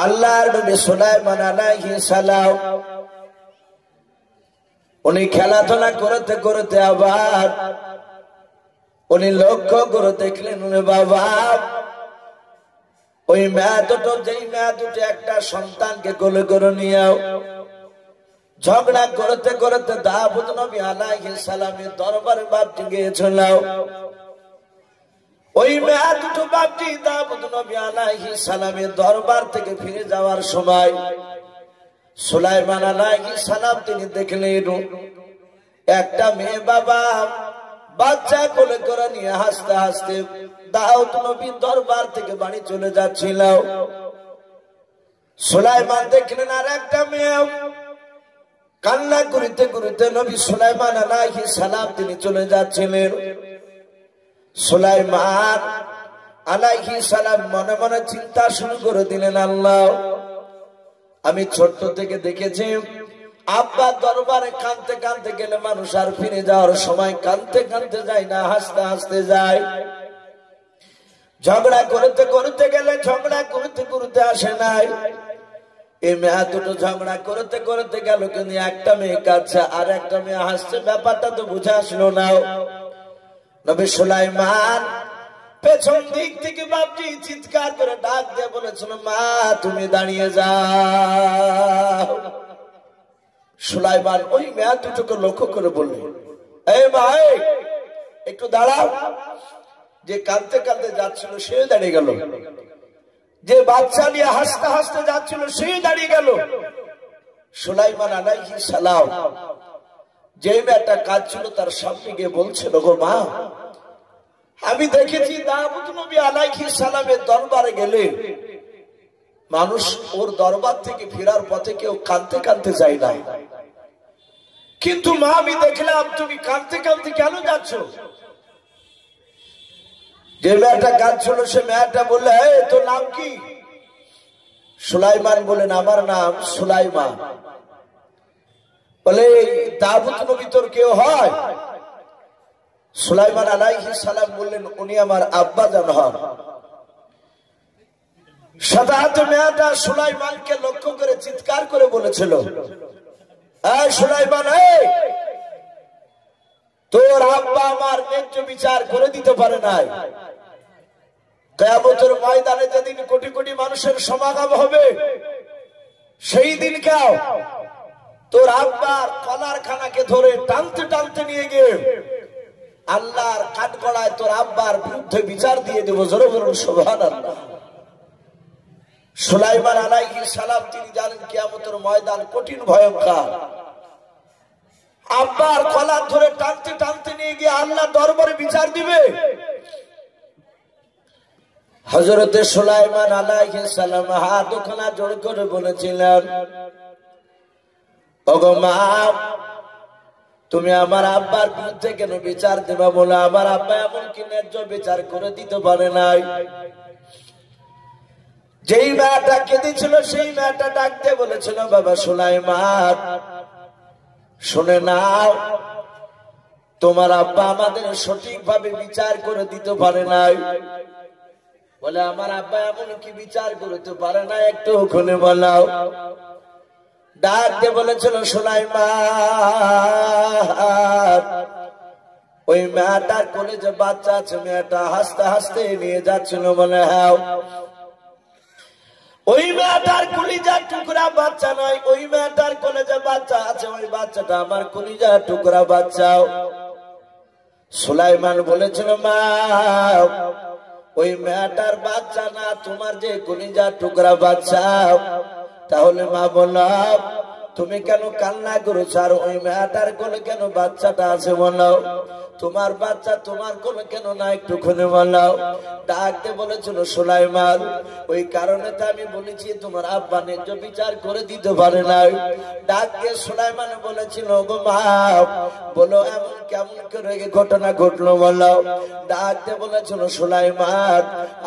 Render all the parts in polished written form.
আল্লাহর নবী সুলাইমান আলাইহিস সালাম উনি খেলাধুলা করতে করতে আবার উনি লক্ষ্য করে দেখলেন, বাবা ওই মেয়ে দুটো, যেই মেয়ে দুটো একটা সন্তানকে কোলে করে নিয়েও ঝগড়া করতে করতে দাউদ নবী আলাইহিস সালামের দরবারে বাপটি গিয়েছিল। ওই মেয়ে দুটো বাপটি দাউদ নবী আলাইহিস সালামের দরবার থেকে ফিরে যাওয়ার সময় সুলাইমান আলাইহিস সালাম তিনি দেখলেন একটা মেয়ে বাবা বাচ্চা কোলে করে নিয়ে হাসতে হাসতে দাউদ নবীর দরবার থেকে বাড়ি চলে যাচ্ছিল। সুলাইমান দেখলেন আর একটা মেয়ে কান্না করিতে করিতে নবী সুলাইমান আলাইহিস সালাম তিনি চলে যাচ্ছিলেন। সুলাইমান আলাইহিস সালাম মনে মনে চিন্তা শুরু করে দিলেন, আল্লাহ আমি ছোট্ট থেকে দেখেছি আব্বা দরবারে কাঁদতে কাঁদতে গেলে মানুষ আর ফিরে যাওয়ার সময় কাঁদতে কাঁদতে যায় না, হাসতে হাসতে যায়। ঝগড়া করতে করতে গেলে ঝগড়া করতে করতে আসে নাই। এই মেয়ে দুটো ঝগড়া করতে করতে গেল, কিন্তু একটা মেয়ে কাঁদছে আর একটা মেয়ে হাসছে, ব্যাপারটা তো বুঝে আসলো না। নবী সুলাইমান পেছন দিক থেকে বাপটি চিৎকার করে ডাক দিয়ে বলেছিল, মা তুমি দাঁড়িয়ে যাও। সুলাইমান ওই মেয়ে দুটোকে লক্ষ্য করে বললেন, এই মা একটু দাঁড়াও। যে কাঁদতে কাঁদতে যাচ্ছিল সে দাঁড়িয়ে গেল, যে বাচ্চা নিয়ে হাসতে হাসতে যাচ্ছিল সে দাঁড়িয়ে গেল। সুলাইমান আলাইহিস সালাম যে মেয়েটা কাঁদছিল তার সামনে গিয়ে বলছিল, গো মা আমি দেখেছি দাউদ নবী আলাইহিস সালামের দরবারে গেলে মানুষ ওর দরবার থেকে ফেরার পথে কেউ কাঁদতে কাঁদতে যায় না, কিন্তু মা আমি দেখলাম তুমি কাঁদতে কাঁদতে কেন যাচ্ছ? যে মেয়েটা কাঁদছিল সে মেয়েটা বললে, তোর নাম কি? সুলাইমান বলেন, আমার নাম সুলাইমান। বলে, দাউদ নবী তোর কেউ হয়? সুলাইমান আলাইহিস সালাম বললেন, উনি আমার আব্বা জান হন। সাধারণত মেয়েটা সুলাইমানকে লক্ষ্য করে চিৎকার করে বলেছিল, এই সুলাইমান, তোর আব্বা আমার ন্যায্য বিচার করে দিতে পারে নাই। কিয়ামতের ময়দানে যেদিন কোটি কোটি মানুষের সমাগম হবে সেই দিন কেউ তোর আব্বার কলার খানাকে ধরে টানতে টানতে নিয়ে গিয়ে আল্লাহর কাঠগড়ায় তোর আব্বার বিরুদ্ধে বিচার দিয়ে দেবো। জোরে বলুন সুবহানাল্লাহ। সুলাইমান আলাইহিস সালাম তিনি জানেন কিয়ামতের ময়দান কঠিন ভয়ঙ্কর। আব্বার কলার ধরে টানতে টানতে নিয়ে গিয়ে আল্লাহ দরবারে বিচার দিবে। হযরতে সুলাইমান আলাইহিস সালাম হাত দুখানা জোড় করে বলেছিলেন, ওগো মা তুমি আমার আব্বার বিরুদ্ধে কেন বিচার দেবা? বলে, আমার আব্বা এমন কি ন্যায্য বিচার করে দিতে পারে নাই। যেই মেয়েটা কেঁদেছিল সেই মেয়েটা ডাকতে বলেছিল, বাবা সুলাইমান শুনে নাও, তোমার আব্বা আমাদের সঠিকভাবে বিচার করে দিতে পারে নাই। বলে, আমার আব্বা এমন কি বিচার করতে পারে না, একটু খুলে বলাও। ডাকতে বলেছিল, সুলাইমান ওই মেয়েটার কোলে যে বাচ্চা আছে মেয়েটা হাসতে হাসতে নিয়ে যাচ্ছিল। বলে, হ্যাঁ ওই মেয়েটার কলিজার টুকরা বাচ্চা নয়, ওই মেয়েটার কোলে যে বাচ্চা আছে ওই বাচ্চাটা আমার কলিজার টুকরা বাচ্চাও। সুলাইমান বলেছিল, মা ওই মেয়েটার বাচ্চা না, তোমার যে কলিজার টুকরা বাচ্চা। তাহলে মা বলো তুমি কেন কান্না করেছো? আর ওই মেয়েটার কোলে কেন বাচ্চাটা আছে বলো? তোমার বাচ্চা তোমার কোলে কেন না, একটু খুলে বলো। ডাকতে বলেছিল, সুলাইমান ওই কারণে তো আমি বলেছি তোমার আব্বা ন্যায্য বিচার করে দিতে পারে নাই। ডাকতে সুলাইমান বলেছিল, গো মা বলো এমন কেমন করে ঘটনা ঘটলো বলো। ডাকতে বলেছিল, সুলাইমান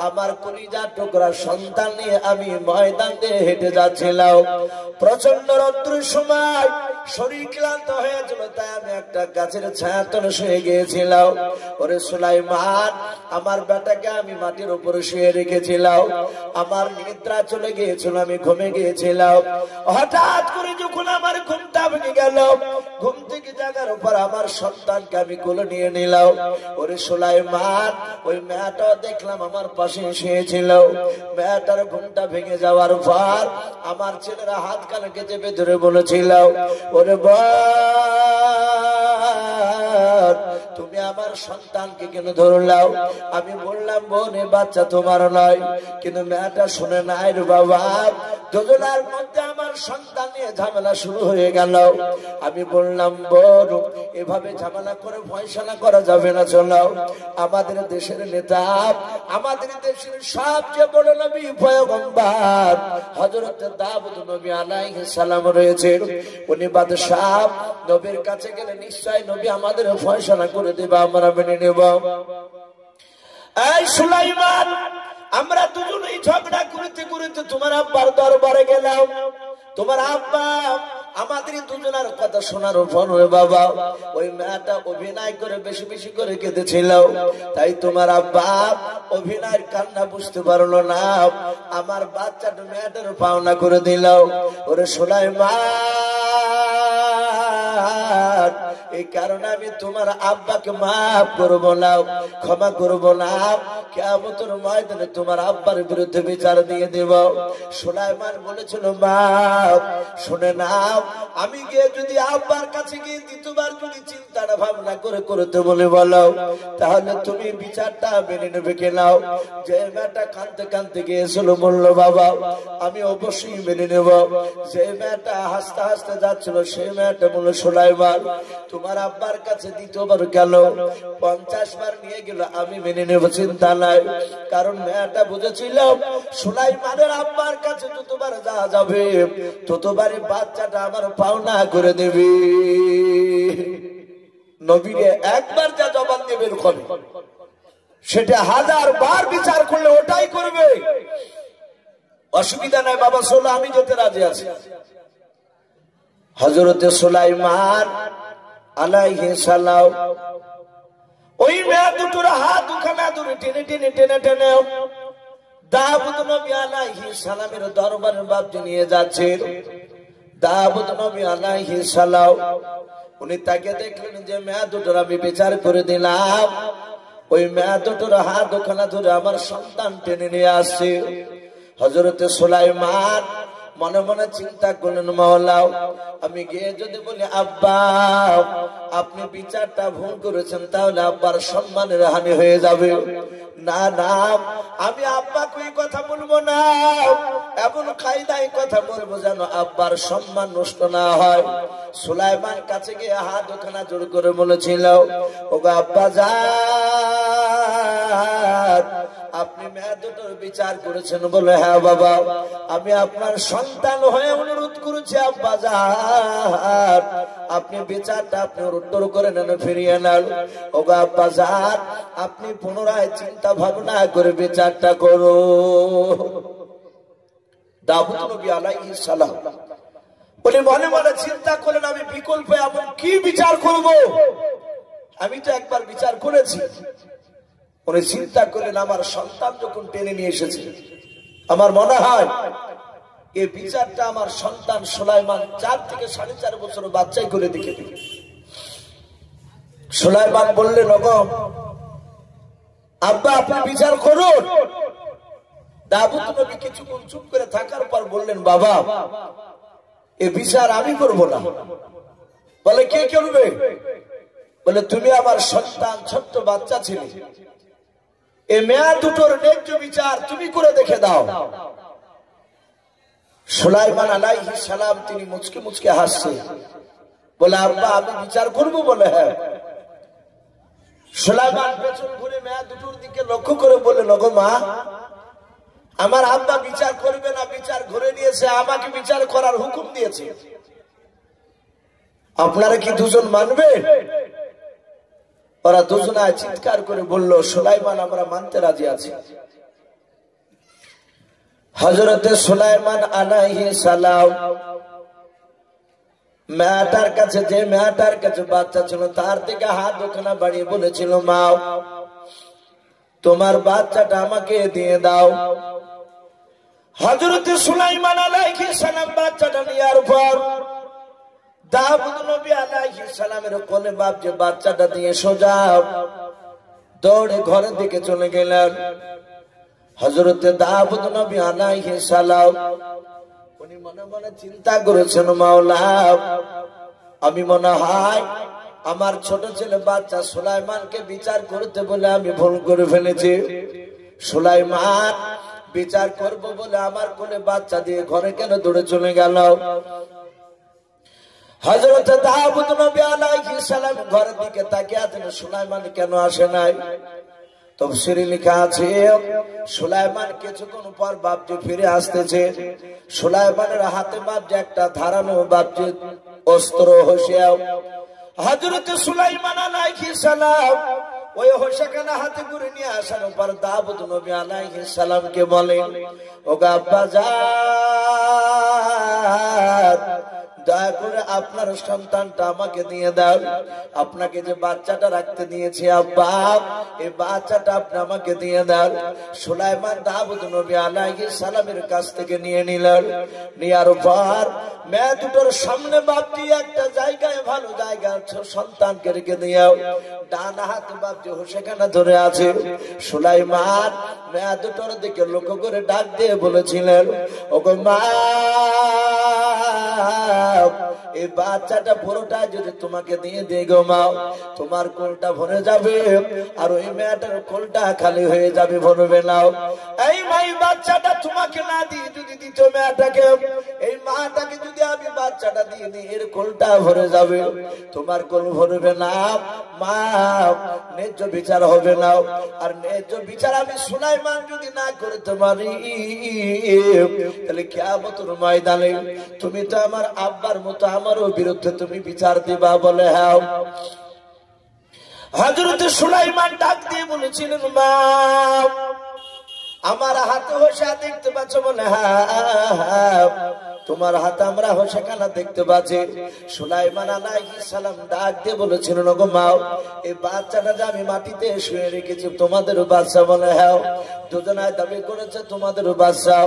আমার কলিজার টুকরা সন্তান নিয়ে আমি ময়দান দিয়ে হেঁটে যাচ্ছিলাম। প্রচন্ড রৌদ্রের সময় শরীর ক্লান্ত হয়েছিল, তাই আমি একটা গাছের ছায়া তলে শুয়ে গিয়েছিলাম। ওরে সুলাইমান, আমার বেটাকে আমি মাটির উপরে শুয়ে রেখেছিলাম, আমার নিদ্রা চলে গিয়েছিল, আমি ঘুমে গিয়েছিলাম। হঠাৎ করে যখন আমার ঘুমটা ভেঙে গেল, ঘুম থেকে জাগার উপর আমার সন্তানকে আমি কোলে নিয়ে নিলাম। ওরে সুলাইমান, ওই মেয়েটাও দেখলাম আমার পাশে শুয়েছিল। মেয়েটার ঘুমটা ভেঙে যাওয়ার পর আমার ছেলেরা হাত কানকে চেপে ধরে বলেছিল, ওরে তুমি আমার সন্তানকে কেন ধরলাও? আমি বললাম, বোন এ বাচ্চা তোমার নয়। কিন্তু মেয়েটা শুনে নাই রে বাবা, যোজনার মধ্যে আমার সন্তান নিয়ে ঝামেলা শুরু হয়ে গেল। আমি বললাম, বোন এভাবে ঝামেলা করে ফয়সালা করা যাবে না, চলো আমাদের দেশের নেতা, আমাদের দেশের সবচেয়ে বড় নবী পয়গম্বর হযরত দাউদ নবী আলাইহিস সালাম রয়েছে, উনি বাদশাহ, নবীর কাছে গেলে নিশ্চয় নবী আমাদের ফয়সালা করে দেবে, আমরা মেনে নেব। এই সুলাইমান, আমরা দুজনেই ঝগড়া করতে করতে তোমার আব্বার দরবারে গেলাম। তোমার আব্বা আমাদের দুজনের কথা শোনার পর বাবা, ওই মেয়েটা অভিনয় করে বেশি বেশি করে কেঁদেছিল, তাই তোমার আব্বা অভিনয়ের কান্না বুঝতে পারলো না, আমার বাচ্চাটা মেয়েটার পাওনা করে দিল। ওরে সুলাইমান, এই কারণে আমি তোমার আব্বাকে মাফ করবো না, ক্ষমা করবো না, কিয়ামতের ময়দানে তোমার আব্বার বিরুদ্ধে বিচার দিয়ে দেব। সুলাইমান বলেছিল, বাপ শুনে নাও, আমি গিয়ে যদি আব্বার কাছে গিয়ে দ্বিতীয়বার যদি চিন্তাটা ভাবনা করে করতে বলে বলো, তাহলে তুমি বিচারটা মেনে নেবে কেনাও? যে মেয়েটা কাঁদতে কাঁদতে গিয়েছিল বলল, বাবা আমি অবশ্যই মেনে নেব। যে মেয়েটা হাসতে হাসতে যাচ্ছিল সেই মেয়েটা বলল, সুলাইমান তোমার আব্বার কাছে দ্বিতীয়বার গেল, 50 বার নিয়ে গেল, আমি মেনে নেব, চিন্তা নাই। কারণ মেয়েটা বুঝেছিল সুলাইমানের আব্বার কাছে যতবার যাওয়া যাবে ততবারই বাচ্চাটা আমার পাওনা করে দেবে। নবীরে একবার যা জবান দিয়ে বের করে সেটা 1000 বার বিচার করলে ওটাই করবে, অসুবিধা নাই, বাবা চলো আমি যেতে রাজি আছি। হযরতে সুলাইমান আলাইহিস সালাম ওই মেয়ে দুটোর হাত দুখানা ধরে টেনে টেনে টেনে টেনে দাউদ নবী আলাইহিস সালামের দরবারে বাপজি নিয়ে যাচ্ছে। দাউদ নবী আলাইহিস সালাম উনি তাকে দেখলেন যে মেয়ে দুটোর আমি বিচার করে দিলাম, ওই মেয়ে দুটোর হাত দুখানা ধরে আমার সন্তান টেনে নিয়ে আসছে। হযরতে সুলাইমান মনে মনে চিন্তা করলেন, মাওলা আমি গিয়ে যদি বলি আব্বা আপনি বিচারটা ভুল করেছেন, তাহলে আব্বার সম্মানের হানি হয়ে যাবে। না না, আমি আব্বাকে এই কথা বলবো না, এমন কায়দায় কথা বলবো যেন আব্বার সম্মান নষ্ট না হয়। সুলাইমান কাছে গিয়ে হাত দুখানা জোর করে বলেছিল, ওগো আব্বা জান আপনি মেয়ে দুটোর বিচার করেছেন? বলে, হ্যাঁ বাবা, আমি আপনার সন্তান হয়ে অনুরোধ করেছি আব্বা জান আপনি বিচারটা আপনি উত্তর করে নেন, ফিরিয়ে নেন। ওগো আব্বা জান আপনি পুনরায় চিন্তা ভাবনা করে বিচারটা করো। দাউদ নবী আলাইহিস সালাম বলে মনে মনে চিন্তা করলেন, আমি বিকল্প এমন কি বিচার করব? আমি তো একবার বিচার করেছি। উনি চিন্তা করলেন, আমার সন্তান যখন টেনে নিয়ে এসেছে, আমার মনে হয় এই বিচারটা আমার সন্তান সুলাইমান 4 থেকে 4.5 বছর বাচ্চাই করে দেখে দিবে। সুলাইমান বললেন, ওগো আব্বা আপনি বিচার করুন। দাউদ নবী কিছুক্ষণ চুপ করে থাকার পর বললেন, বাবা এই বিচার আমি করব না। বলে, কে করবে? বলে, তুমি আমার সন্তান ছোট্ট বাচ্চা ছিলে, এই মেয়ে দুটোর ন্যায্য বিচার তুমি করে দেখে দাও। সুলাইমান আলাইহিস সালাম তিনি মুচকে মুচকে হাসছে, বলে, আব্বা আমি বিচার করব? বলে, হ্যাঁ। সুলাইমান পেছন ঘুরে মেয়ে দুটোর দিকে লক্ষ্য করে বলে, ওগো মা আমার আব্বা বিচার করবে না, বিচার ঘুরে নিয়েছে, আমাকে বিচার করার হুকুম দিয়েছে, আপনারা কি দুজন মানবে? ওরা দুজনায় চিৎকার করে বলল, সুলাইমান আমরা মানতে রাজি আছি। হযরতে সুলাইমান আলাইহিস সালাম মেয়েটার কাছে, যে মেয়েটার কাছে বাচ্চা ছিল তার থেকে হাত ওখানে বাড়িয়ে বলেছিল, মা তোমার বাচ্চাটা আমাকে দিয়ে দাও। হযরত সুলাইমান আলাইহিস সালাম বাচ্চাটা নেওয়ার পর দাউদ নবী আলাইহিস সালামের কোলে বাপ যে বাচ্চাটা দিয়ে সোজা দৌড়ে ঘরের দিকে চলে গেলেন। হযরত দাউদ নবী আলাইহিস সালাম উনি মনে মনে চিন্তা করেছেন, মাওলা আমি মনে হয় আমার ছোট ছেলে বাচ্চা সুলাইমানকে বিচার করতে বলে আমি ভুল করে ফেলেছি। সুলাইমান বিচার করব বলে আমার কোলে বাচ্চা দিয়ে ঘরে কেন দৌড়ে চলে গেল? হযরত দাউদ নবী আলাইহিস সালাম ঘরের দিকে তাকিয়ে আছেন, সুলাইমান কেন আসে নাই? তাফসীরে লেখা আছে সুলাইমান কিছুক্ষণ পর বাপজি ফিরে আসতেছে। সুলাইমানের হাতে বাপজি একটা ধারালো বাপজি অস্ত্র হোসিয়াও। হযরত সুলাইমান আলাইহিস সালাম ওই হোসাখানা হাতে করে নিয়ে আসার পর দাউদ নবী আলাইহিস সালামকে বলেন, ওগো আব্বাজান দয়া করে আপনার সন্তানটা আমাকে দিয়ে দাও। আপনাকে যে বাচ্চাটা রাখতে দিয়েছি আব্বা, এই বাচ্চাটা আপনি আমাকে দিয়ে দাও। সুলাইমান দাউদ নবী আলাইহিস সালামের কাছ থেকে নিয়ে নিলেন। নেয়ার পর মেয়ে দুটোর সামনে বাপজি একটা জায়গায়, ভালো জায়গা সন্তানকে রেখে দিও। ডান হাতে বাপজি হোসেখানা ধরে আছে। সুলাইমান মেয়ে দুটোর দিকে লক্ষ্য করে ডাক দিয়ে বলেছিলেন, ওগো মা এই বাচ্চাটা পুরোটা যদি তোমাকে দিয়ে দিই গো মা, তোমার কোলটা ভরে যাবে আর ওই মেয়েটার কোলটা খালি হয়ে যাবে, ভরবে না। এই মাই বাচ্চাটা তোমাকে না দিয়ে যদি দিত মেয়েটাকে, এই মাটাকে যদি আমি বাচ্চাটা দিয়ে দিই এর কোলটা ভরে যাবে, তোমার কোল ভরবে না মা, ন্যায্য বিচার হবে না। আর ন্যায্য বিচার আমি সুলাইমান যদি না করতে পারি তাহলে কিয়ামতের ময়দানে তুমি তো আমার আব্বার মতো আমারও বিরুদ্ধে তুমি বিচার দিবা। বলে হ্যাঁ। হযরত সুলাইমান ডাক দিয়ে বলেছিলেন, মা আমার হাতে হোসা দেখতে পাচ্ছ? বলে হ্যাঁ তোমার হাতে আমরা হোসাখানা দেখতে পাচ্ছি। সুলাইমান আলাইহিস সালাম ডাক দিয়ে বলেছিলেন, ওগো মা এই বাচ্চাটা যে আমি মাটিতে শুয়ে রেখেছি তোমাদেরও বাচ্চা? বলে হ্যাঁ। দুজনায় দাবি করেছে তোমাদেরও বাচ্চা।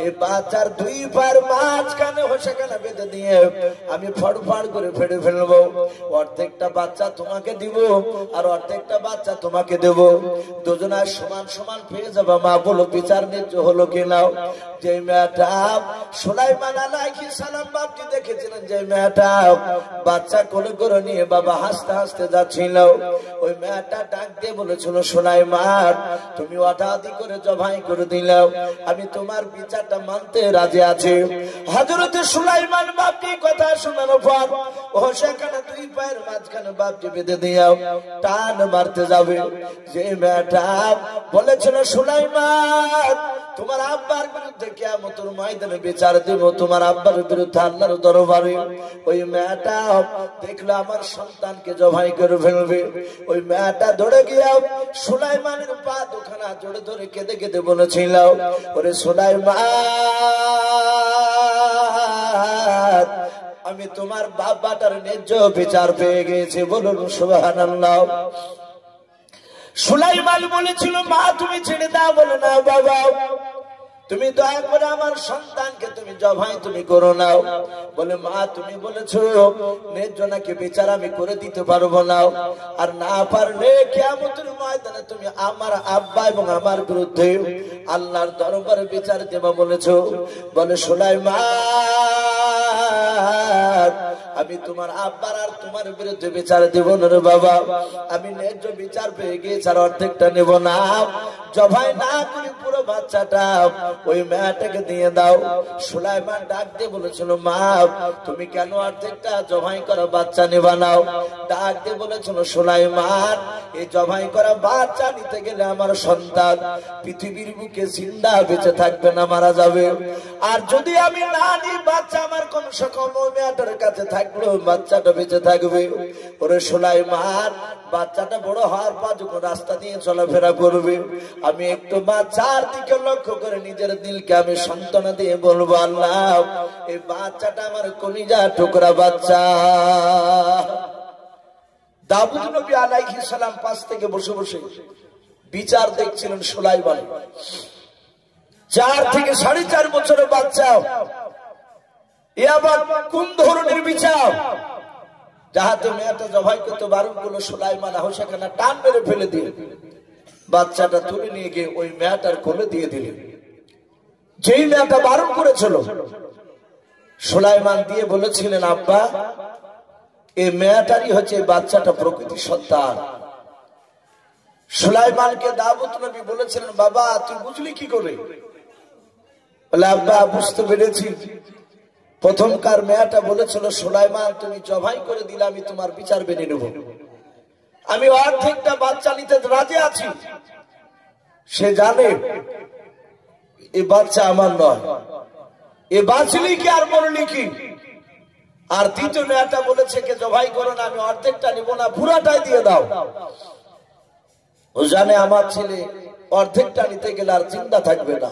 এই বাচ্চার দুই পায়ের মাঝখানে হোসাখানা বেঁধে দিয়ে আমি ফড়ফড় করে ফেড়ে ফেলবো। অর্ধেকটা বাচ্চা তোমাকে দিব আর অর্ধেকটা বাচ্চা তোমাকে দেব, দুজনায় সমান সমান পেয়ে যাবে। মা বলো বিচার ন্যায্য হলো কিনা? যে মেয়েটা সুলাইমান আলাইহিস সালাম বাপজি দেখেছিলেন, যে মেয়েটা বাচ্চা কোলে করে নিয়ে বাবা হাসতে হাসতে যাচ্ছিল, ওই মেয়েটা ডাক দিয়ে বলেছিল, সুলাইমান তুমি অটাদি করে জবাই করে দিলাও, আমি তোমার বিচারটা মানতে রাজি আছি। হযরত সুলাইমান বাপজি কথা শোনার পর ও সেখানে দুই পায়ের মাঝখানে বাপজি বেঁধে দিয়াও টান মারতে যাবে। যে মেয়েটা বলেছিল, সুলাইমান তোমার আব্বার বিরুদ্ধে কিয়ামতের ময়দানে বিচার দেব, তোমার আব্বার বিরুদ্ধে আল্লাহর দরবারে, ওই মেয়েটা দেখলো আমার সন্তানকে জবাই করে ফেলবে। ওই মেয়েটা দৌড়ে গিয়া সুলাইমানের পা দুখানা জোরে ধরে কেঁদে কেঁদে বলেছিল, ওরে সুলাইমান আমি তোমার বাবাটার ন্যায্য বিচার পেয়ে গেছি। বলুন সুবহানাল্লাহ। সুলাইমান বলেছিল, মা তুমি ছেড়ে দাও। বলে না বাবা, তুমি দয়া করে আমার সন্তানকে তুমি জবাই তুমি করো নাও। বলে মা তুমি বলেছো ন্যায্য নাকি বিচার আমি করে দিতে পারবো না, আর না পারলে কিয়ামতের ময়দানে তুমি আমার আব্বা এবং আমার বিরুদ্ধে আল্লাহর দরবারে বিচার দেবা বলেছো। বলে সুলাইমান আমি তোমার আব্বার আর তোমার বিরুদ্ধে বিচার দেব না রে বাবা, আমি ন্যায্য বিচার পেয়ে গিয়েছি আর অর্ধেকটা নেব না। জবাই না করে পুরো বাচ্চাটা ওই মেয়েটাকে দিয়ে দাও। সুলাইমান ডাক দিয়ে বলেছিল, মা তুমি কেন অর্ধেকটা জবাই করা বাচ্চা নেবা নাও? ডাক দিয়ে বলেছিল, সুলাইমান এই জবাই করা বাচ্চা নিতে গেলে আমার সন্তান পৃথিবীর বুকে জিন্দা বেঁচে থাকবে না, মারা যাবে। আর যদি আমি না নিই বাচ্চা আমার কোন সকল মেয়েটার কাছে থাকে থাকলো বাচ্চাটা বেঁচে থাকবে। ওরে সুলাইমান, বাচ্চাটা বড় হওয়ার পর যখন রাস্তা দিয়ে চলাফেরা করবে, আমি একটু বাচ্চার দিকে লক্ষ্য করে নিজের দিলকে আমি সান্ত্বনা দিয়ে বলবো, আল্লাহ এই বাচ্চাটা আমার কলিজা টুকরা বাচ্চা। দাউদ নবী আলাইহিস সালাম পাশ থেকে বসে বসে বিচার দেখছিলেন সুলাইমান। 4 থেকে 4.5 বছরের বাচ্চা, এ আবার কোন ধরনের বিচার? যাহাতে মেয়েটা জবাই করতে বারণ করলো, সুলাইমান সেখানে টান মেরে ফেলে দিয়ে বাচ্চাটা তুলে নিয়ে গিয়ে ওই মেয়েটার কোলে দিয়ে দিলেন। যেই মেয়েটা বারণ করেছিল, সুলাইমান দিয়ে বলেছিলেন, আব্বা এই মেয়েটারই হচ্ছে বাচ্চাটা প্রকৃতি সন্তান। সুলাইমানকে দাউদ নবী বলেছিলেন, বাবা তুই বুঝলি কি করে? বলে, আব্বা বুঝতে পেরেছি। প্রথমকার মেয়েটা বলেছিল, সুলাইমান তুমি জবাই করে দিলে আমি তোমার বিচার মেনে নেব, আমি অর্ধেকটা বাচ্চা নিতে রাজি আছি। সে জানে এই বাচ্চা আমার নয়, এ বাঁচলি কি আর মরলি কি। আর দ্বিতীয় মেয়েটা বলেছে কে জবাই করো না, আমি অর্ধেকটা নিব না, পুরাটাই দিয়ে দাও। ও জানে আমার ছেলে অর্ধেকটা নিতে গেলে আর জিন্দা থাকবে না।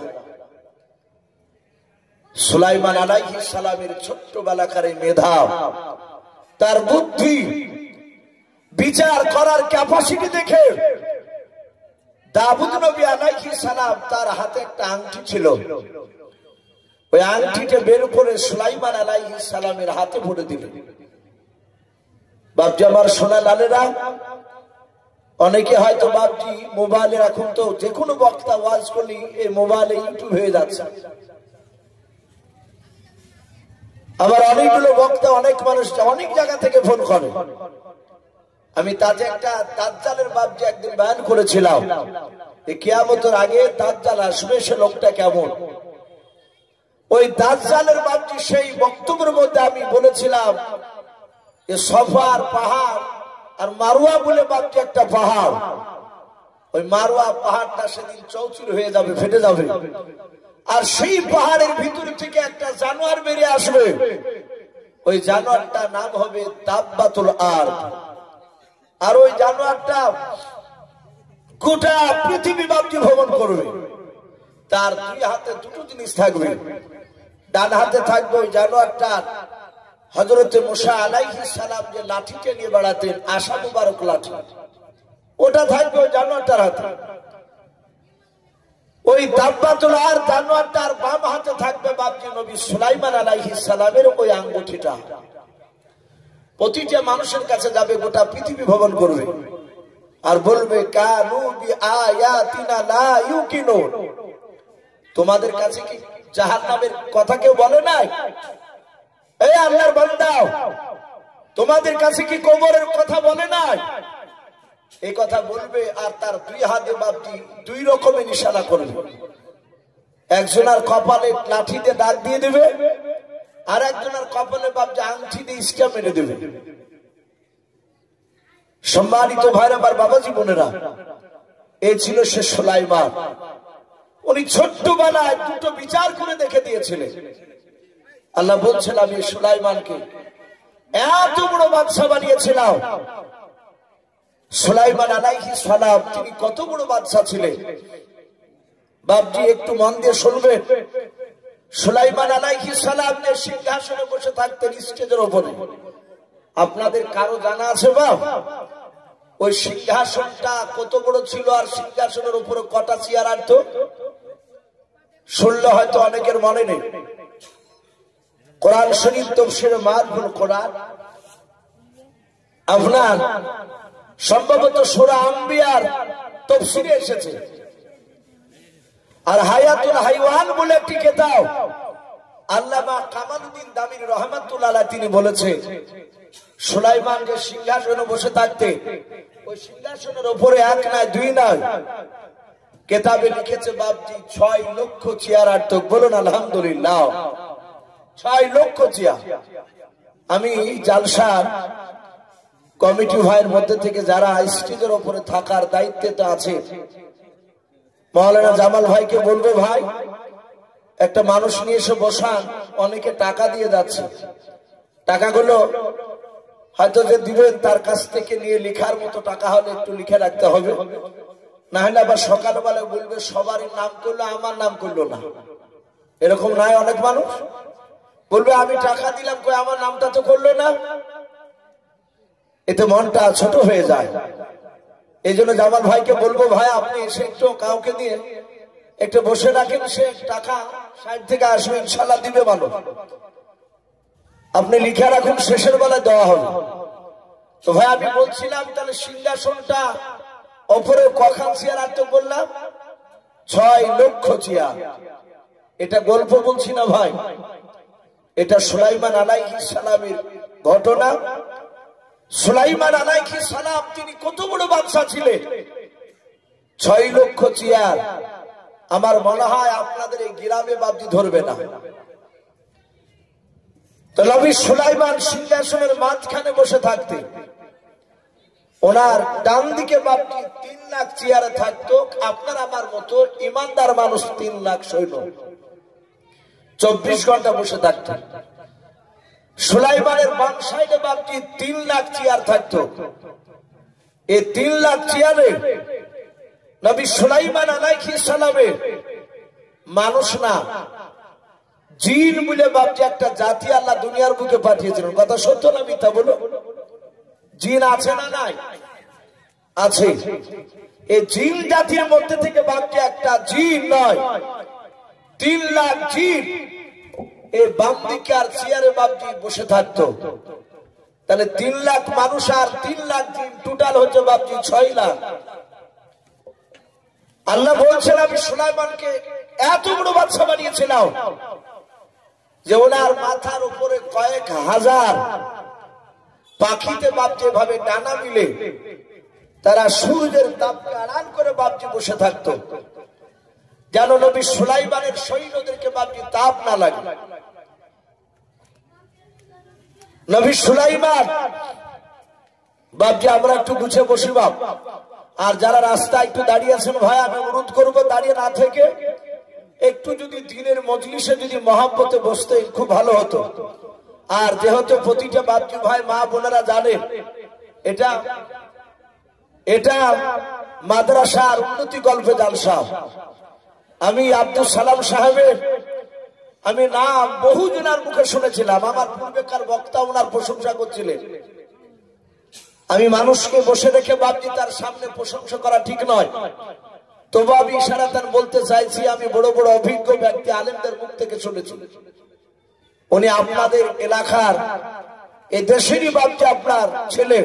সুলাইমান আলাইহিস সালামের ছোট্টবেলাকার মেধা, তার বুদ্ধি, বিচার করার ক্যাপাসিটি দেখে দাউদ নবী আলাইহিস সালাম তার হাতে একটা আংটি ছিল, ওই আংটিটা বের করে সুলাইমান আলাইহিস সালামের হাতে পড়ে দিলেন। বাপজি আমার সোনা লালেরা, অনেকে হয়তো বাপজি মোবাইলে, এখন তো যে কোনো বক্তা ওয়াজ করলে এই মোবাইলে ইউটিউব হয়ে যাচ্ছে, আবার অনেকগুলো বক্তা অনেক মানুষ অনেক জায়গা থেকে ফোন করে। আমি তাতে একটা দাজ্জালের বাপজি একদিন বয়ান করেছিলাম, কিয়ামতের আগে দাজ্জাল আসবে, সে লোকটা কেমন। ওই দাজ্জালের বাপজি সেই বক্তব্যের মধ্যে আমি বলেছিলাম, সফার পাহাড় আর মারুয়া বলে বাপজি একটা পাহাড়, ওই মারুয়া পাহাড়টা সেদিন চৌচুর হয়ে যাবে, ফেটে যাবে। আর সেই পাহাড়ের ভিতর থেকে একটা জানোয়ার বেরিয়ে আসবে, ওই জানোয়ারটার নাম হবে দাব্বাতুল আরদ। আর ওই জানোয়ারটা গোটা পৃথিবী বাপজি ভ্রমণ করবে। তার 2 হাতে 2টো জিনিস থাকবে, ডান হাতে থাকবে ওই জানোয়ারটার হযরতে মুসা আলাইহিস সালাম যে লাঠিটা নিয়ে বেড়াতেন, আশা মুবারক লাঠি, ওটা থাকবে ওই জানোয়ারটার হাতে। ওই দাব্বাতুল আরদ জানোয়ারটার বাম হাতে থাকবে বাপজি নবী সুলাইমান আলাইহিস সালামের ওই আঙ্গুঠিটা। প্রতিটা মানুষের কাছে যাবে, গোটা পৃথিবী ভ্রমণ করবে আর বলবে, কানু বি আয়াতিনা লা ইউকিনুন। তোমাদের কাছে কি জাহান্নামের কথা কেউ বলে নাই? এই আল্লাহর বান্দা, তোমাদের কাছে কি কবরের কথা বলে নাই? এই কথা বলবে। আর তার 2 হাতে বাপজি 2 রকমের ইশারা করবে। একজনের কপালে লাঠি দিয়ে দাগ দিয়ে দেবে, আর একজনের কপালে বাপজি আংটি দিয়ে ইস্কা মেরে দেবে। সম্মানিত ভাইরা আমার বাবাজি বোনেরা, এই ছিল সে সুলাইমান। উনি ছোট্টবেলায় 2টো বিচার করে দেখে দিয়েছিলেন। আল্লাহ বলছেন, আমি সুলাইমানকে এত বড় বাদশা বানিয়েছিলাম। সুলাইমান আলাইহিস সালাম তিনি কত বড় বাদশা ছিলেন বাপজি, একটু মন দিয়ে শুনবেন। সুলাইমান আলাইহিস সালাম যে সিংহাসনে বসে থাকতেন স্টেজের উপরে, আপনাদের কারো জানা আছে বাপ? ওই সিংহাসনটা কত বড় ছিল, আর সিংহাসনের উপরে কটা চেয়ার আনতো? শুনলে হয়তো অনেকের মনে নেই। কোরআন শরীফ তাফসীরে মারফুল কোরআন আপনার সম্ভবত সূরা আম্বিয়ার তাফসীরে এসেছে। আর হায়াতুল হাইওয়ান বলে একটি কিতাব আল্লামা কামালউদ্দিন দামিনী রাহমাতুল্লাহ আলাইহি তিনি বলেছে, সুলাইমান যে সিংহাসনে বসে থাকতে, ওই সিংহাসনের উপরে 1 নয় 2 নয়, কিতাবে লিখেছে বাপজি 6 লক্ষ চেয়ার আনতো। বলুন আলহামদুলিল্লাহ, 6 লক্ষ চেয়ার। আমি জালসার কমিটি ভাইয়ের মধ্যে থেকে যারা স্টেজের উপরে থাকার দায়িত্বে তো আছে, মাওলানা জামাল ভাইকে বলবো, ভাই একটা মানুষ নিয়ে এসে বসান, অনেকে টাকা দিয়ে যাচ্ছে, টাকাগুলো হয়তো যে দিবেন তার কাছ থেকে নিয়ে লেখার মতো টাকা হলে একটু লিখে রাখতে হবে, না হলে আবার সকালবেলা বলবে সবারই নাম করলো আমার নাম করলো না। এরকম নাই অনেক মানুষ বলবে আমি টাকা দিলাম কই আমার নামটা তো করলো না, এতে মনটা ছোট হয়ে যায়। এই জন্য জামাল ভাইকে বলবো, ভাই আপনি এসে একটু কাউকে দিয়ে একটু বসে রাখেন, সে টাকা সাইড থেকে আসবে ইনশাল্লাহ দিবে মানুষ। আপনি লিখে রাখুন, শেষের বেলায় দেওয়া হবে। তো ভাই আমি বলছিলাম তাহলে সিংহাসনটা ওপরে কখান চেয়ার আটকে বললাম 6 লক্ষ চেয়ার। এটা গল্প বলছি না ভাই, এটা সুলাইমান আলাইহিস সালামের ঘটনা। সুলাইমান আলাইহিস সালাম তিনি কত বড় বাদশা ছিলেন। 6 লক্ষ চেয়ার আমার মনে হয় আপনাদের এই গ্রামে বাবজি ধরবে না। তো নবী সুলাইমান সিংহাসনের মাঝখানে বসে থাকতেন, ওনার ডান দিকে বাবজি 3 লাখ চেয়ারে থাকতো আপনার আমার মতো ইমানদার মানুষ 3 লাখ সৈন্য 24 ঘন্টা বসে থাকতো। সুলাইমানের বাম সাইডে বাবজি 3 লাখ চেয়ার থাকতো। এই 3 লাখ চেয়ারে নবী সুলাইমান আলাইহিস সালামের মানুষ না জিন বলে বাবজি একটা জাতি আল্লাহ দুনিয়ার বুকে পাঠিয়েছিলেন। কথা সত্য না মিথ্যা বলো? জিন আছে না নাই? আছে। এই জিন জাতির মধ্যে থেকে বাবজি একটা জিন নয় 3 লাখ জিন এই বাম দিকে আর চেয়ারে বাবজি বসে থাকতো। তাহলে 3 লাখ মানুষ আর 3 লাখ জিন টোটাল হচ্ছে বাবজি 6 লাখ। আল্লাহ বলছেন আমি সুলাইমানকে এত বড় বাদশা বানিয়েছিলাম যে ওনার মাথার উপরে কয়েক হাজার পাখিতে বাবজি ভাবে ডানা মিলে তারা সূর্যের তাপকে আড়াল করে বাবজি বসে থাকতো, যেন নবী সুলাইমানের সৈন্যদেরকে বাবজি তাপ না লাগে। নবী সুলাইমান বাবজি আমরা একটু গুছিয়ে বসি বাপ। আর যারা রাস্তায় একটু দাঁড়িয়ে আছেন ভাই আমি অনুরোধ করবো দাঁড়িয়ে না থেকে একটু যদি দিনের মজলিসে যদি মহাব্বতে বসতে খুব ভালো হতো। আর যেহেতু প্রতিটা বাবজি ভাই মা বোনেরা জানে এটা এটা মাদ্রাসার উন্নতি গল্পে জালসা। আমি আব্দুল সালাম সাহেবের আমি নাম বহু জনের মুখে শুনেছিলাম, আমার পূর্বেকার বক্তা ওনার প্রশংসা করছিলেন। আমি মানুষকে বসে রেখে বাবজি তার সামনে প্রশংসা করা ঠিক নয়, তবু আমি ইশারাতান বলতে চাইছি আমি বড় বড় অভিজ্ঞ ব্যক্তি আলেমদের মুখ থেকে শুনেছি। উনি আপনাদের এলাকার এই দেশেরই বাবজি আপনার ছেলে,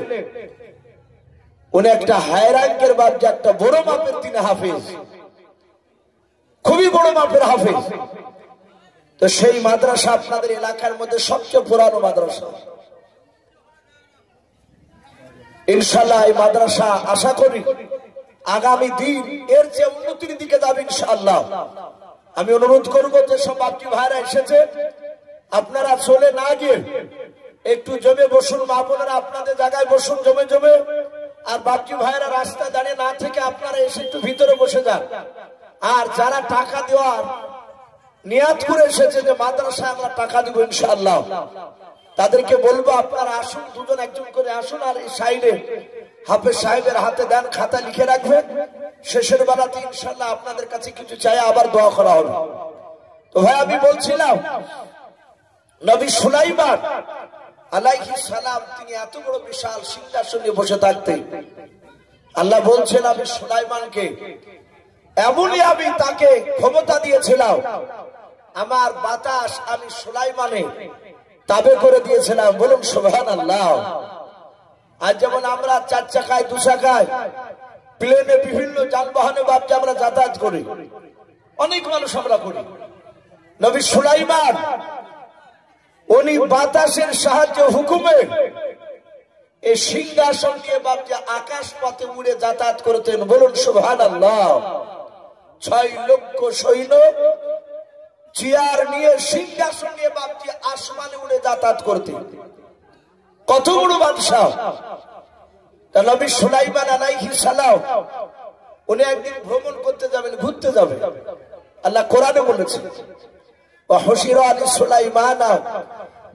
উনি একটা হাই র্যাঙ্কের বাবজি একটা বড় মাপের তিনি হাফেজ, খুবই বড় মাপের হাফেজ। তো সেই মাদ্রাসা আপনাদের এলাকার মধ্যে সবচেয়ে পুরানো মাদ্রাসা। ইনশাআল্লাহ এই মাদ্রাসা আশা করি আগামী দিন এর যে উন্নতির দিকে যাবে ইনশাআল্লাহ। আমি অনুরোধ করবো যে সব বাবজি ভাইরা এসেছে আপনারা চলে না গিয়ে একটু জমে বসুন, মা বোনেরা আপনাদের জায়গায় বসুন জমে জমে। আর বাবজি ভাইরা রাস্তায় দাঁড়িয়ে না থেকে আপনারা এসে একটু ভিতরে বসে যান। আর যারা টাকা দেওয়ার নিয়াত করে এসেছে যে মাদ্রাসায় আমরা টাকা দিব ইনশাআল্লাহ, তাদেরকে বলবো আপনারা আসুন, দুজন একজন করে আসুন। আর এই সাইডে হাফেজ সাহেবের হাতে দেন, খাতা লিখে রাখবেন। শেষের বেলাতে ইনশাআল্লাহ আপনাদের কাছে কিছু চাই আবার দোয়া করা হবে। তো ভাই আমি বলছিলাম নবী সুলাইমান আলাইহিস সালাম তিনি এত বড় বিশাল সিংহাসনে বসে থাকতেন। আল্লাহ বলছেন আমি সুলাইমানকে এমনই আমি তাকে ক্ষমতা দিয়েছিলাম, আমার বাতাস আমি সুলাইমানে তাবে করে দিয়েছিলাম। বলুন সুবহানাল্লাহ। আজ যেমন আমরা 4 চাকায় 2 চাকায় প্লেনে বিভিন্ন যানবাহনে বাবজি আমরা যাতায়াত করি, অনেক মানুষ আমরা করি। নবী সুলাইমান উনি বাতাসের সাহায্যে হুকুমে এই সিংহাসন নিয়ে বাবজি আকাশ পথে উড়ে যাতায়াত করতেন। বলুন সুবহানাল্লাহ। 6 লক্ষ সৈন্য চেয়ার নিয়ে সিংহাসন নিয়ে বাবজি আসমানে উড়ে যাতায়াত করতেন। কত বড় বাদশা। নবী সুলাইমান আলাইহিস সালাম উনি একদিন ভ্রমণ করতে যাবেন, ঘুরতে যাবেন। আল্লাহ কোরআনে বলেছেন ওয়া হুশিরা আলি সুলাইমানা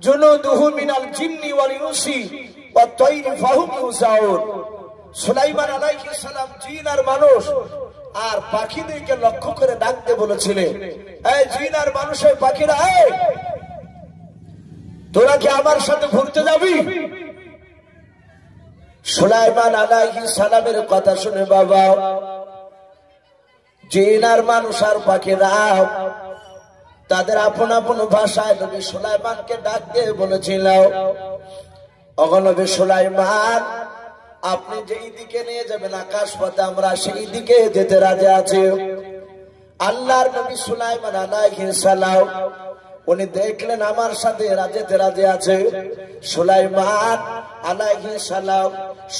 জুনুদুহু মিনাল জিন্নি ওয়াল ইনসি ওয়াত তায়রি ফাহুম ইউজাউন। সুলাইমান আলাইহিস সালাম জিন আর মানুষ আর পাখিদেরকে লক্ষ্য করে ডাকতে বলেছিলেন, এই জিন আর মানুষের পাখিরা, এই তোরা কি আমার সাথে ঘুরতে যাবি? সুলাইমান আলাইহিস সালামের কথা শুনে বাবা জিন আর মানুষ আর পাখিরা তাদের আপন আপন ভাষায় নবী সুলাইমানকে ডাক দিয়ে বলেছিল, ওগো নবী সুলাইমান, আপনি যেই দিকে নিয়ে যাবেন আকাশ পথে আমরা সেই দিকে যেতে রাজি আছি। আল্লাহর নবী সুলাইমান আলাইহিস সালাম উনি দেখলেন আমার সাথে যেতে রাজি আছে। সুলাইমান আলাইহিস সালাম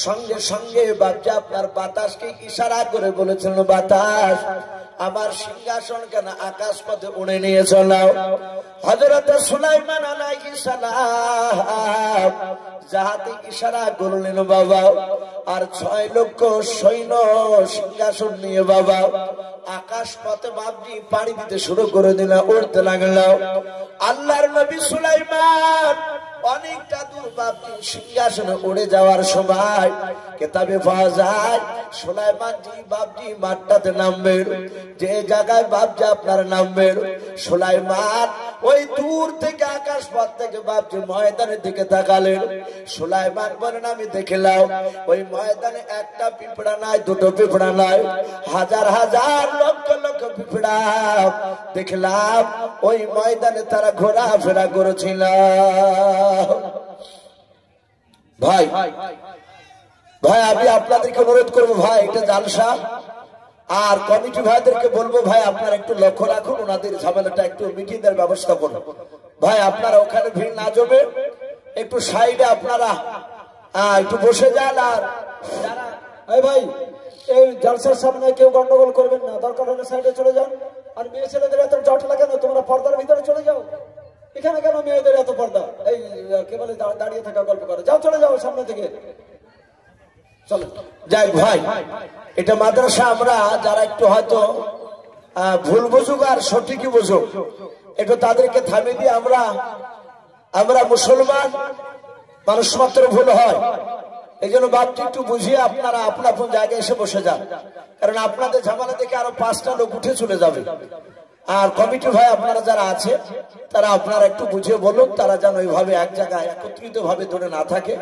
সঙ্গে সঙ্গে বাচ্চা আপনার বাতাসকে ইশারা করে বলেছেন, বাতাস আমার সিংহাসন কেন আকাশ পথে উড়ে নিয়ে চলো। হযরত সুলাইমান আলাইহিস সালাম যাহাতে ইশারা করলেন বাবা, আর 6 লক্ষ সৈন্য সিংহাসন নিয়ে বাবা আকাশ পথে বাপজি পাড়ি দিতে শুরু করে দিল, উড়তে লাগলো। আল্লাহর নবী সুলাইমান অনেকটা দূর বাপজি সিংহাসনে উড়ে যাওয়ার সময় কিতাবে পাওয়া যায় সুলাইমান জি বাপজি মাঠটাতে নামবেন, যে জায়গায় বাপজি আপনার নামবেন সুলাইমান ওই দূর থেকে আকাশ পথ থেকে বাপজি ময়দানের দিকে তাকালেন। সুলাইমান বলেন, আমি দেখলাম ওই ময়দানে একটা পিঁপড়া নাই, দুটো পিঁপড়া নাই, হাজার হাজার লক্ষ লক্ষ পিঁপড়া দেখলাম ওই ময়দানে তারা ঘোরাফেরা করেছিল। ভাই ভাই আমি আপনাদেরকে অনুরোধ করবো, ভাই এটা জালসা, আর কমিটি ভাইদেরকে বলবো ভাই আপনারা একটু লক্ষ্য রাখুন, ওনাদের ঝামেলাটা একটু মিটিয়ে দেওয়ার ব্যবস্থা করুন। ভাই আপনারা ওখানে ভিড় না জমে একটু সাইডে আপনারা একটু বসে যান। আর এই ভাই এই জালসার সামনে কেউ গন্ডগোল করবেন না, দরকার হলে সাইডে চলে যান। আর মেয়ে ছেলেদের এত জট লাগে না, তোমরা পর্দার ভিতরে চলে যাও। এখানে কেন মেয়েদের এত পর্দা? এই কে বলে দাঁড়িয়ে থাকা গল্প করে, যাও চলে যাও সামনে থেকে চলো। যাই ভাই এটা মাদ্রাসা, আমরা যারা একটু হয়তো ভুল বুঝুক আর সঠিকই বুঝুক একটু তাদেরকে থামিয়ে দিয়ে আমরা মুসলমান মানুষ মাত্র ভুল হয়, এই জন্য বাপটি একটু বুঝিয়ে আপনারা আপন আপন জায়গায় এসে বসে যান, কারণ আপনাদের ঝামেলা দেখে আরো 5টা লোক উঠে চলে যাবে। আর কমিটি ভাই আপনারা যারা আছে তারা আপনারা একটু বুঝিয়ে বলুন, তারা যেন ওইভাবে এক জায়গায় একত্রিত ভাবে ধরে না থাকে,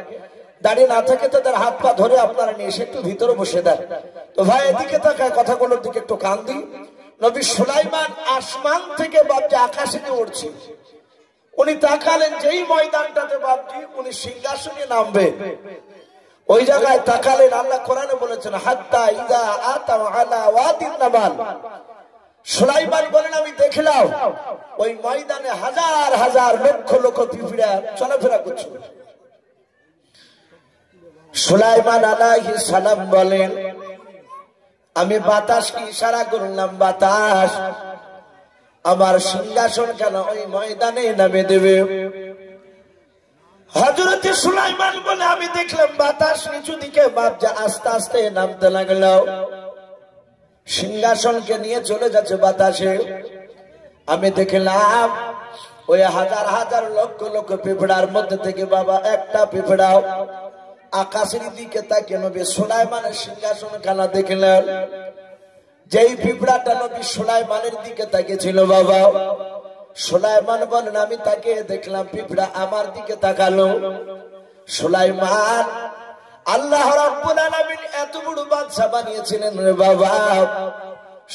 দাঁড়িয়ে না থাকে, তাদের হাত পা ধরে আপনারা নিয়ে এসে একটু ভিতরে বসে দেন। তো ভাই এদিকে তাকায় কথাগুলোর দিকে একটু কান দিই। নবী সুলাইমান আসমান থেকে বাপজি আকাশে উঠছে, উনি তাকালেন যেই ময়দানটাতে বাপজি উনি সিংহাসনে নামবে ওই জায়গায় তাকালেন। আল্লাহ কোরআনে বলেছেন, হাত্তা ইযা আতা আলা ওয়াদিন নামাল। সুলাইমান বলেন, আমি দেখলাম ওই ময়দানে হাজার হাজার লক্ষ লক্ষ পিঁপড়া চলাফেরা করছে। সুলাইমান আলাইহিস সালাম বলেন, আমি বাতাসকে ইশারা করলাম, বাতাস আমার সিংহাসন কেন ওই ময়দানে নামে দেবে। হযরত সুলাইমান বলে, আমি দেখলাম বাতাস নিচু দিকে বাপজা আস্তে আস্তে নামতে লাগলো, সিংহাসনকে নিয়ে চলে যাচ্ছে বাতাসে। আমি দেখলাম ওই হাজার হাজার লক্ষ লক্ষ পিঁপড়ার মধ্যে থেকে বাবা একটা পিঁপড়াও আকাশের দিকে তাকিয়ে নবী সুলাইমানের সিংহাসন খানা দেখলেন। যেই পিঁপড়াটা নবী সুলাইমানের দিকে তাকিয়েছিল বাবা, সুলাইমান বলেন, আমি তাকে দেখলাম পিঁপড়া আমার দিকে তাকালো। সুলাইমান আল্লাহ রাব্বুল আলামিন এত বড় বাদশা বানিয়েছিলেন রে বাবা।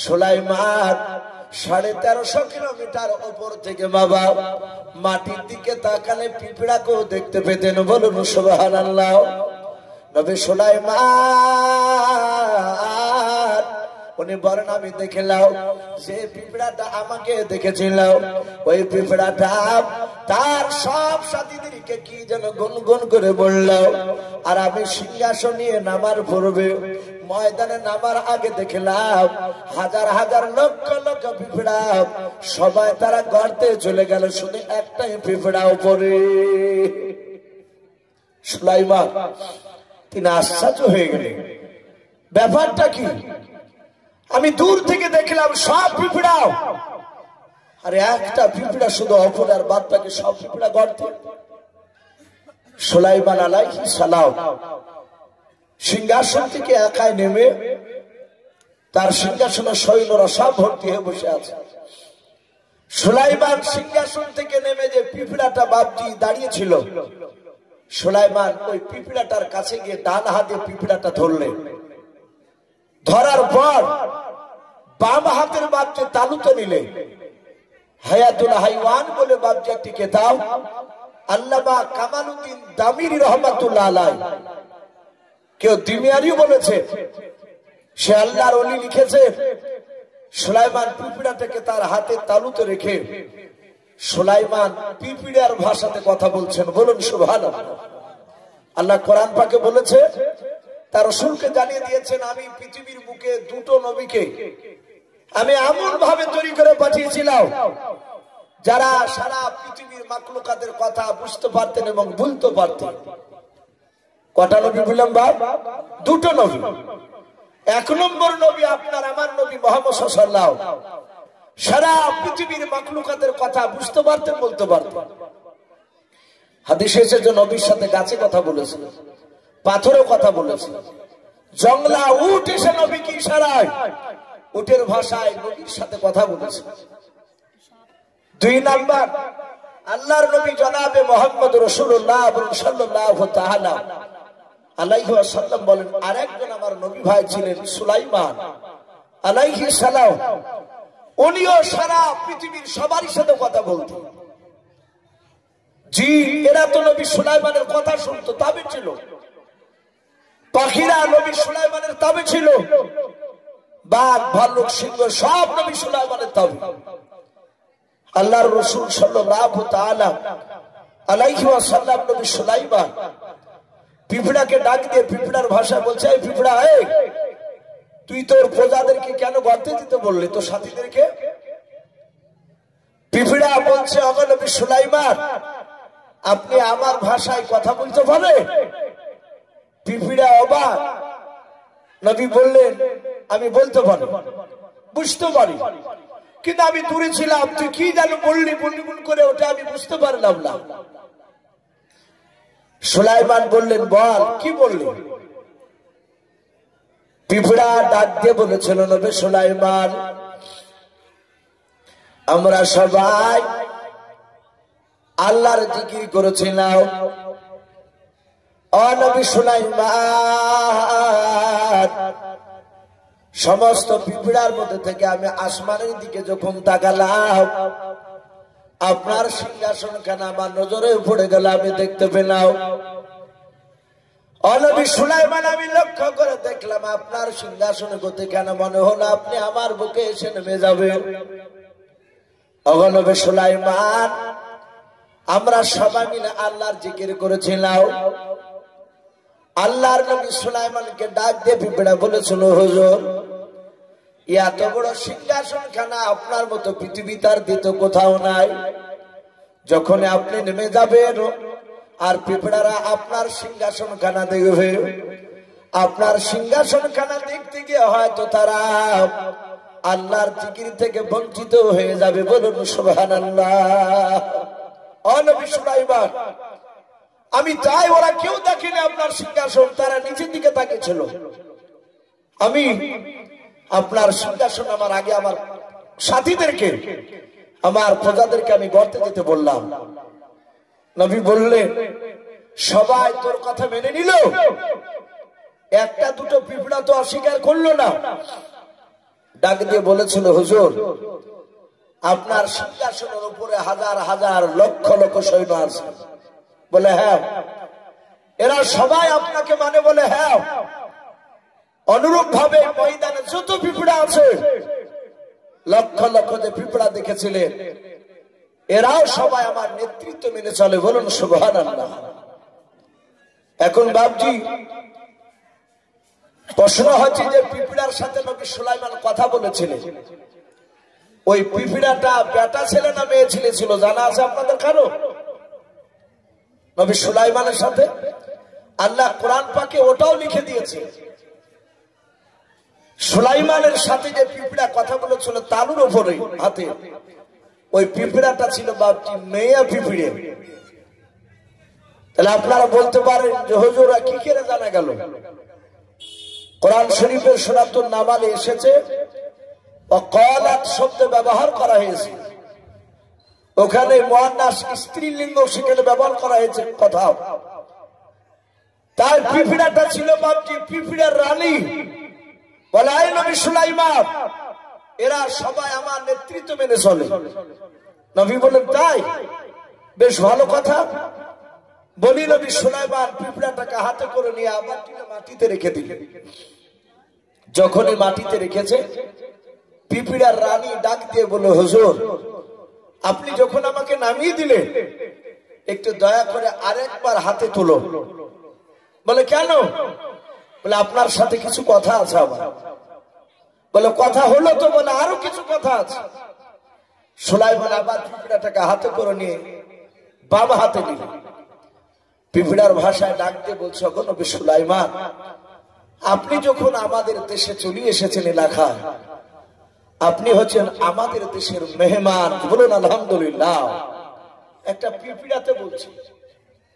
সুলাইমান 1350 কিলোমিটার উপর থেকে বাবা মাটির দিকে তাকালে পিঁপড়াকেও দেখতে পেতেন, বলুন সুবহানাল্লাহ। নবী সুলাইমান উনি বলেন, আমি দেখলাম যে পিঁপড়াটা আমাকে দেখেছিল ওই পিঁপড়াটা তার সব সাথীদেরকে কি যেন গুনগুন করে বলল। আর আমি সিংহাসন নিয়ে নামার পূর্বে ময়দানে নামার আগে দেখলাম হাজার হাজার লক্ষ লক্ষ পিঁপড়া সবাই তারা গর্তে চলে গেল, শুনে একটাই পিঁপড়া উপরে। সুলাইমান তিনি আশ্চর্য হয়ে গেলেন, ব্যাপারটা কি? আমি দূর থেকে দেখলাম সব পিঁপড়াও আর একটা পিঁপড়া শুধু অপর, আর বাদ বাকি সব পিঁপড়া গর্তে। সুলাইমান আলাইহিস সালাম সিংহাসন থেকে একাই নেমে তার সিংহাসনের সৈন্যরা সব ভর্তি হয়ে বসে আছে। সুলাইমান সিংহাসন থেকে নেমে যে পিঁপড়াটা বাপজি দাঁড়িয়েছিল, সুলাইমান ওই পিঁপড়াটার কাছে গিয়ে ডান হাতে পিঁপড়াটা ধরলেন। ধরার পর বাম হাতের বাপজি তালুতে নিলেন। হায়াতুল হাইওয়ান বলে বাপজি একটি কিতাব আল্লামা কামালউদ্দিন দামিরি রহমাতুল্লাহ আলাইহি, কেউ দিমিয়ারিও বলেছে, সে আল্লাহর ওলি লিখেছে সুলাইমান পিঁপড়াটাকে তার হাতে তালুতে রেখে সুলাইমান পিঁপড়ার ভাষাতে কথা বলছেন। বলুন সুবহানাল্লাহ। আল্লাহ কোরআন পাকে বলেছে, তার রাসূলকে জানিয়ে দিয়েছেন, আমি পৃথিবীর বুকে দুটো নবীকে আমি এমন ভাবে তৈরি করে পাঠিয়েছিলাম যারা সারা পৃথিবীর মাখলুকাতের কথা বুঝতে পারতেন এবং বলতে পারতেন। কটা নবী বললাম বাপ? দুটো নবী। এক নম্বর নবী আপনার আমার নবী মুহাম্মদ সাল্লাল্লাহু আলাইহি ওয়াসাল্লাম সারা পৃথিবীর মাখলুকাতের কথা বুঝতে পারতেন, বলতে পারতেন। হাদিসে এসেছে নবীর সাথে গাছে কথা বলেছে, পাথরেও কথা বলেছে, জংলা উট এসে নবীকে ইশারায় উটের ভাষায় নবীর সাথে কথা বলেছে। দুই নাম্বার আল্লাহর নবী জনাবে মুহাম্মদ রাসূলুল্লাহ সাল্লাল্লাহু তাআলা আলাইহি ওয়াসাল্লাম বলেন, আরেকজন আমার নবী ভাই ছিলেন সুলাইমান আলাইহিস সালাম, উনিও সারা পৃথিবীর সবার সাথে কথা বলতেন। জি, এরা তো নবী সুলাইমানের কথা শুনতো, তাবে ছিল। পাখিরা নবী সুলাইমানের তাবে ছিল। বাঘ, ভাল্লুক, সিংহ সব নবী সুলাইমানের তাবে। আল্লাহর রাসূল সাল্লাল্লাহু তাআলা আলাইহি ওয়াসাল্লাম নবী সুলাইমান পিঁপড়াকে ডাক দিয়ে পিঁপড়ার ভাষায় বলছে, এই পিঁপড়া, তুই তোর প্রজাদেরকে কেন গর্তে দিতে বললি, তোর সাথীদেরকে? পিঁপড়া বলছে, ওগো নবী সুলাইমান, আপনি আমার ভাষায় কথা বলতে পারেন? পিঁপড়া অবাক। নবী বললেন, আমি বলতে পারি, বুঝতে পারি, কিন্তু আমি দূরে ছিলাম, তুই কি জানো বললি বুনবুন করে, ওটা আমি বুঝতে পারলাম না। সুলাইমান বললেন, বল কি বললি? পিঁপড়া ডাক দিয়ে বলেছিল, নবী সুলাইমান, আমরা সবাই আল্লাহর জিকির করেছিলাম। ও নবী সুলাইমান, সমস্ত পিঁপড়ার মধ্যে থেকে আমি আসমানের দিকে যখন তাকালাম, আপনার সিংহাসন খানা আমার নজরে পড়ে গেল, আমি দেখতে পেলাম। ও নবী সুলাইমান, আমি লক্ষ্য করে দেখলাম আপনার সিংহাসনে গতি কেন মনে হলো আপনি আমার বুকে এসে নেমে যাবেন। ও নবী সুলাইমান, আমরা সবাই মিলে আল্লাহর জিকির করেছিলাম। আল্লাহর নবী সুলাইমানকে ডাক দিয়ে পিঁপড়া বলেছিল, হুজুর, এত বড় সিংহাসন খানা আপনার মতো পৃথিবী তার দ্বিতীয় কোথাও নাই। যখন আপনি নেমে যাবেন আর পিঁপড়ারা আপনার সিংহাসন খানা দেখবে, আপনার সিংহাসন খানা দেখতে গিয়ে হয়তো তারা আল্লাহর জিকির থেকে বঞ্চিত হয়ে যাবে। বলুন সুবহানাল্লাহ। ও নবী সুলাইমান, আমি চাই ওরা কেউ দেখেনি আপনার সিংহাসন, তারা নিচের দিকে তাকিয়েছিল। আমি আপনার সিংহাসন আমার আগে আমার সাথীদেরকে, আমার প্রজাদেরকে আমি গর্তে যেতে বললাম। নবী বললেন, সবাই তোর কথা মেনে নিল, একটা দুটো পিঁপড়া তো অস্বীকার করলো না। ডাক দিয়ে বলেছিল, হুজুর, আপনার সিংহাসনের উপরে হাজার হাজার লক্ষ লক্ষ সৈন্য আছে। বলে, হ্যাঁ। এরা সবাই আপনাকে মানে? বলে, হ্যাঁ। অনুরূপ ভাবে ময়দানে যত পিঁপড়া আছে, লক্ষ লক্ষ যে পিঁপড়া দেখেছিলেন, এরাও সবাই আমার নেতৃত্ব মেনে চলে। বলুন সুবহানাল্লাহ। এখন বাপজি প্রশ্ন হচ্ছে যে পিঁপড়ার সাথে নবী সুলাইমান কথা বলেছিলেন, ওই পিঁপড়াটা বেটা ছেলে না মেয়ে ছেলে ছিল জানা আছে আপনাদের কারো? নবী সুলাইমানের সাথে আল্লাহ কোরআন পাকে ওটাও লিখে দিয়েছে। সুলাইমানের সাথে যে পিঁপড়া কথা বলেছিল তালুর উপরে হাতে, ওই পিঁপড়াটা ছিল বাপজি মেয়ে পিঁপড়ে। তাহলে আপনারা বলতে পারেন যে হুজুর কি করে জানা গেল? কোরআন শরীফের সূরাতুন নামালে এসেছে ওয়াকালাত শব্দ ব্যবহার করা হয়েছে, ওখানে মুয়ান্নাস স্ত্রীলিঙ্গ সেখানে ব্যবহার করা হয়েছে কথা। তাই পিঁপড়াটা ছিল বাপজি পিঁপড়ার রানী। বলে আয় নবী সুলাইমান, এরা সবাই আমার নেতৃত্ব মেনে চলে। নবী বলেন তাই, বেশ ভালো কথা। বলি নবী সুলাইমান পিঁপড়াটাকে হাতে করে নিয়ে আবার মাটিতে রেখে দিলেন। যখনই মাটিতে রেখেছে পিঁপড়ার রানী ডাক দিয়ে বলে হুজুর আপনি যখন আমাকে নামিয়ে দিলেন একটু দয়া করে আরেকবার হাতে তুলো। বলে কেন? বলে আপনার সাথে কিছু কথা আছে আমার। বলে কথা হলো তো? বলে আরো কিছু কথা আছে। সুলাইমান আবার পিঁপড়াটাকে হাতে করে নিয়ে বাম হাতে নিলেন। পিঁপড়ার ভাষায় ডাক দিয়ে বলছে গো নবী সুলাইমান, আপনি যখন আমাদের দেশে চলে এসেছেন এলাকায়, আপনি হচ্ছেন আমাদের দেশের মেহমান। বলুন আলহামদুলিল্লাহ। একটা পিঁপড়াতে বলছে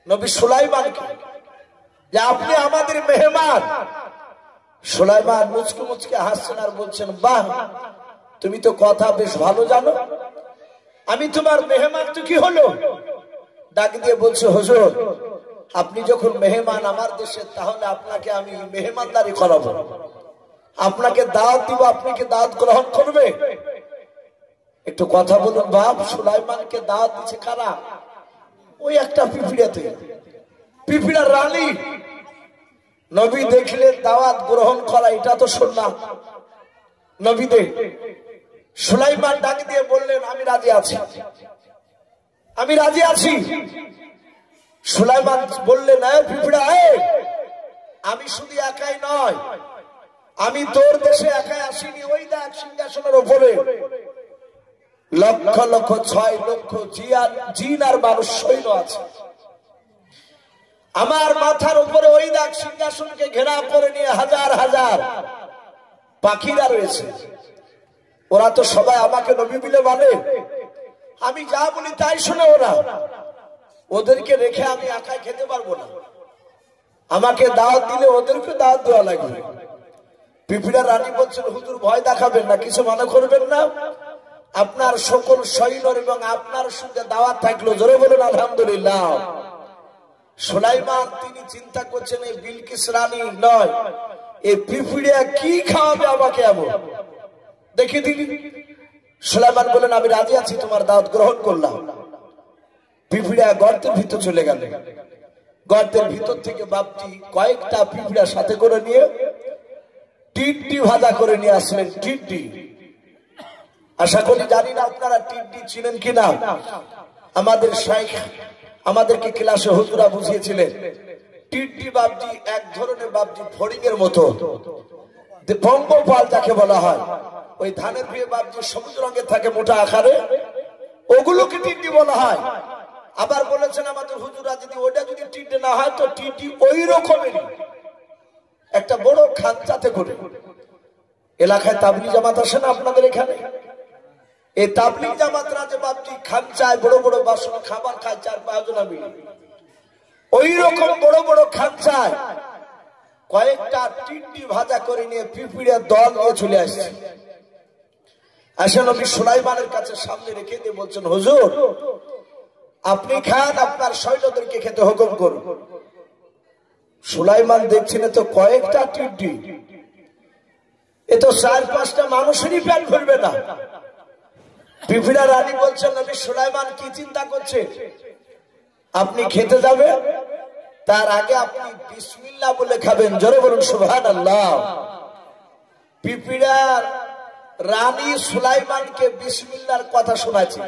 নবী সুলাইমানকে যে আপনি আমাদের মেহমান। সুলাইমান মুচকে মুচকে হাসছেন আর বলছেন বাহ, তুমি তো কথা বেশ ভালো জানো, আমি তোমার মেহমান তো কি হলো? ডাক দিয়ে বলছে হুজুর আপনি যখন মেহমান আমার দেশে, তাহলে আপনাকে আমি মেহমানদারি করাবো, আপনাকে দাওয়াত দিব, আপনি কি দাওয়াত গ্রহণ করবে? একটু কথা বলুন বাপ, সুলাইমানকে দাওয়াত দিচ্ছে কারা? ওই একটা পিঁপড়াতে, পিঁপড়ার রানী। নবী দেখলেন দাওয়াত গ্রহণ করা, এটা তো শুনলাম নবী দেখ। সুলাইমান ডাক দিয়ে বললেন আমি রাজি আছি, আমি রাজি আছি। সুলাইমান বললেন পিঁপড়া আমি শুধু একাই নয়, আমি তোর দেশে একাই আসিনি। ওই দেখ সিংহাসনের উপরে লক্ষ লক্ষ 6 লক্ষ জিন আর মানুষ সৈন্য আছে। আমার মাথার উপরে ওই দেখ সিংহাসনকে ঘেরাও করে নিয়ে হাজার হাজার পাখিরা রয়েছে। ওরা তো সবাই আমাকে নবী বলে মানে, আমি যা বলি তাই শুনে ওরা। ওদেরকে রেখে আমি একাই খেতে পারবো না, আমাকে দাওয়াত দিলে ওদেরকে দাওয়াত দেওয়া লাগবে। পিঁপড়া রানী বলছেন হুজুর ভয় দেখাবেন না, কিছু মনে করবেন না, আপনার সকল সৈন্য এবং আপনার সঙ্গে দাওয়াত থাকলো। জোরে বলুন আলহামদুলিল্লাহ। সুলাইমান তিনি চিন্তা করছেন এই বিলকিস রানী নয়, এই পিঁপড়া কি খাওয়াবে আমাকে এমন দেখে দিলি। সুলাইমান বলেন আমি রাজি আছি, তোমার দাওয়াত গ্রহণ করলাম। পিঁপড়া গর্তের ভিতর চলে গেল। গর্তের ভিতর থেকে বাপটি কয়েকটা পিঁপড়া সাথে করে নিয়ে টিড্ডি ভাজা করে নিয়ে আসলেন। টিড্ডি, আশা করি জানি না আপনারা টিড্ডি চিনেন কিনা। আমাদের শাইখ আমাদেরকে ক্লাসে হুজুরা বুঝিয়েছিলেন টিড্ডি বাপজি এক ধরনের বাপজি ফড়িং এর মতো, পঙ্গপাল যাকে বলা হয়। ওই ধানের ভিড়ে বাপজি সবুজ রঙের থাকে মোটা আকারে, ওগুলোকে টিড্ডি বলা হয়। আবার বলেছেন আমাদের হুজুরা যদি ওটা যদি টিড্ডি না হয় তো টিড্ডি ওই রকমেরই একটা বড় খাঁচাতে করে। এলাকায় তাবলিগ জামাত আসে না আপনাদের এখানে? এই তাবলিগ জামাতরা যে বাপজি খাঁচায় বড় বড় বাসন খাবার খায় 4-5 জন মিলে, ওই রকম বড় বড় খাঁচায় কয়েকটা টিড্ডি ভাজা করে নিয়ে পিঁপড়ার দল নিয়ে চলে আসছে। আসে নবী সুলাইমানের কাছে সামনে রেখে দিয়ে বলছেন হুজুর আপনি খান, আপনার সৈন্যদেরকে খেতে হুকুম করুন। সুলাইমান দেখছেন তো কয়েকটা টিড্ডি, এ তো 4-5টা মানুষেরই পেট ভরবে না। পিঁপড়া রানী বলছেন নবী সুলাইমান কি চিন্তা করছে? আপনি খেতে যাবেন, তার আগে আপনি বিসমিল্লাহ বলে খাবেন। জোরে বলুন সুবহানাল্লাহ। পিঁপড়ার রানী সুলাইমানকে বিসমিল্লাহর কথা শোনাচ্ছে।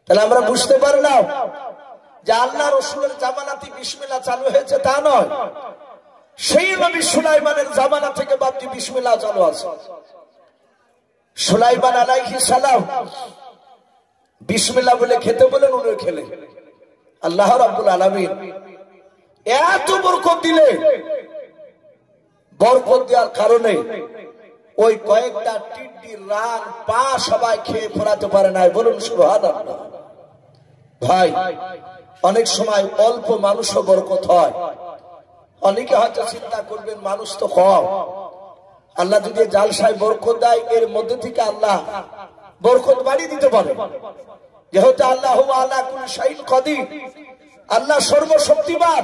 তাহলে আমরা বুঝতে পারলাম যে আল্লাহ রাসূলের জামানাতে বিসমিল্লাহ চালু হয়েছে তা নয়, সেই নবী সুলাইমানের জামানা থেকে বাপজি বিসমিল্লাহ চালু আছে। সুলাইমান আলাইহিস সালাম বিসমিল্লাহ বলে খেতে বলেন, উনি খেলেন। আল্লাহ রাব্বুল আলামিন এত বরকত দিলে, বরকত দেওয়ার কারণে ওই কয়েকটা টিড্ডির রান পা সবাই খেয়ে ফোরাতে পারে না। বলুন সুবহানাল্লাহ। ভাই, অনেক সময় অল্প মানুষও বরকত হয়। অনেকে হয়তো চিন্তা করবেন মানুষ তো কম, আল্লাহ যদি জালসায় বরকত দেয় এর মধ্যে থেকে আল্লাহ বরকত বাড়িয়ে দিতে পারে। যেহেতু আল্লাহ আলা কুল্লি শাইইন কাদির, আল্লাহ সর্বশক্তিমান।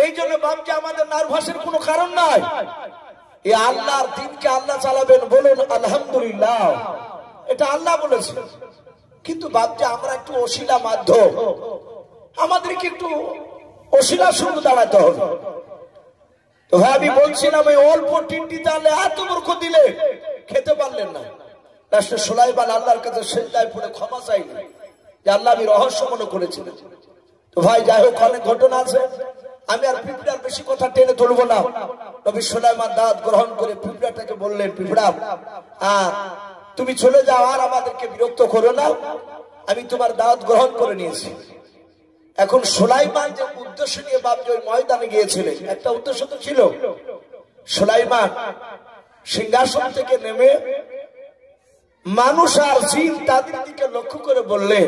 এই জন্য বাপকে আমাদের নার্ভাসের কোনো কারণ নাই। এই আল্লাহর দিনকে আল্লাহ চালাবেন, বলুন আলহামদুলিল্লাহ। এটা আল্লাহ বলেছে। কিন্তু বাপকে আমরা একটু অশিলা মাধ্যম, আমাদেরকে একটু অশিলা শুরু দাঁড়াতে হবে। তো ভাই, আমি বলছিলাম ওই অল্প টিন্ডি তাহলে এত বরকত দিলে খেতে পারলেন না। রাষ্ট্র সুলাইমান আল্লাহর কাছে সেজদায় পড়ে ক্ষমা চাইলেন যে আল্লাহ আমি রহস্য মনে করেছিলেন। তো ভাই যাই হোক, অনেক ঘটনা আছে, আমি আর পিঁপড়ার বেশি কথা টেনে তুলবো না। নবী সুলাইমান দাওয়াত গ্রহণ করে পিঁপড়াটাকে বললেন, পিঁপড়া তুমি চলে যাও, আর আমাদেরকে বিরক্ত করো না, আমি তোমার দাওয়াত গ্রহণ করে নিয়েছি। এখন সুলাইমান যে উদ্দেশ্য নিয়ে বাপজি ওই ময়দানে গিয়েছিলেন, একটা উদ্দেশ্য তো ছিল। সুলাইমান সিংহাসন থেকে নেমে মানুষ আর জিন তাদের দিকে লক্ষ্য করে বললেন,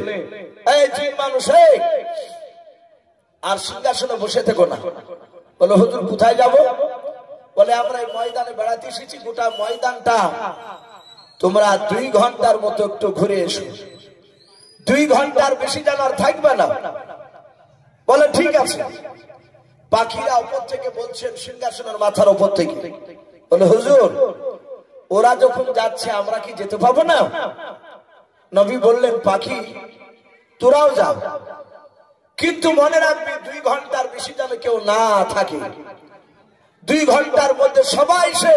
এই জিন মানুষ, আর সিংহাসনে বসে থেকো না। বলে হুজুর কোথায় যাব? বলে আমরা এই ময়দানে বেড়াতে এসেছি, গোটা ময়দানটা তোমরা 2 ঘন্টার মতো একটু ঘুরে এসো, 2 ঘন্টার বেশি যেন আর থাকবে না। বলে ঠিক আছে। পাখিরা উপর থেকে বলছেন, সিংহাসনের মাথার উপর থেকে, বলে হুজুর ওরা যখন যাচ্ছে আমরা কি যেতে পাবো না? নবী বললেন, পাখি তোরাও যাও, কিন্তু মনে রাখবি 2 ঘন্টার বেশি যেন কেউ না থাকে। 2 ঘন্টার মধ্যে সবাই এসে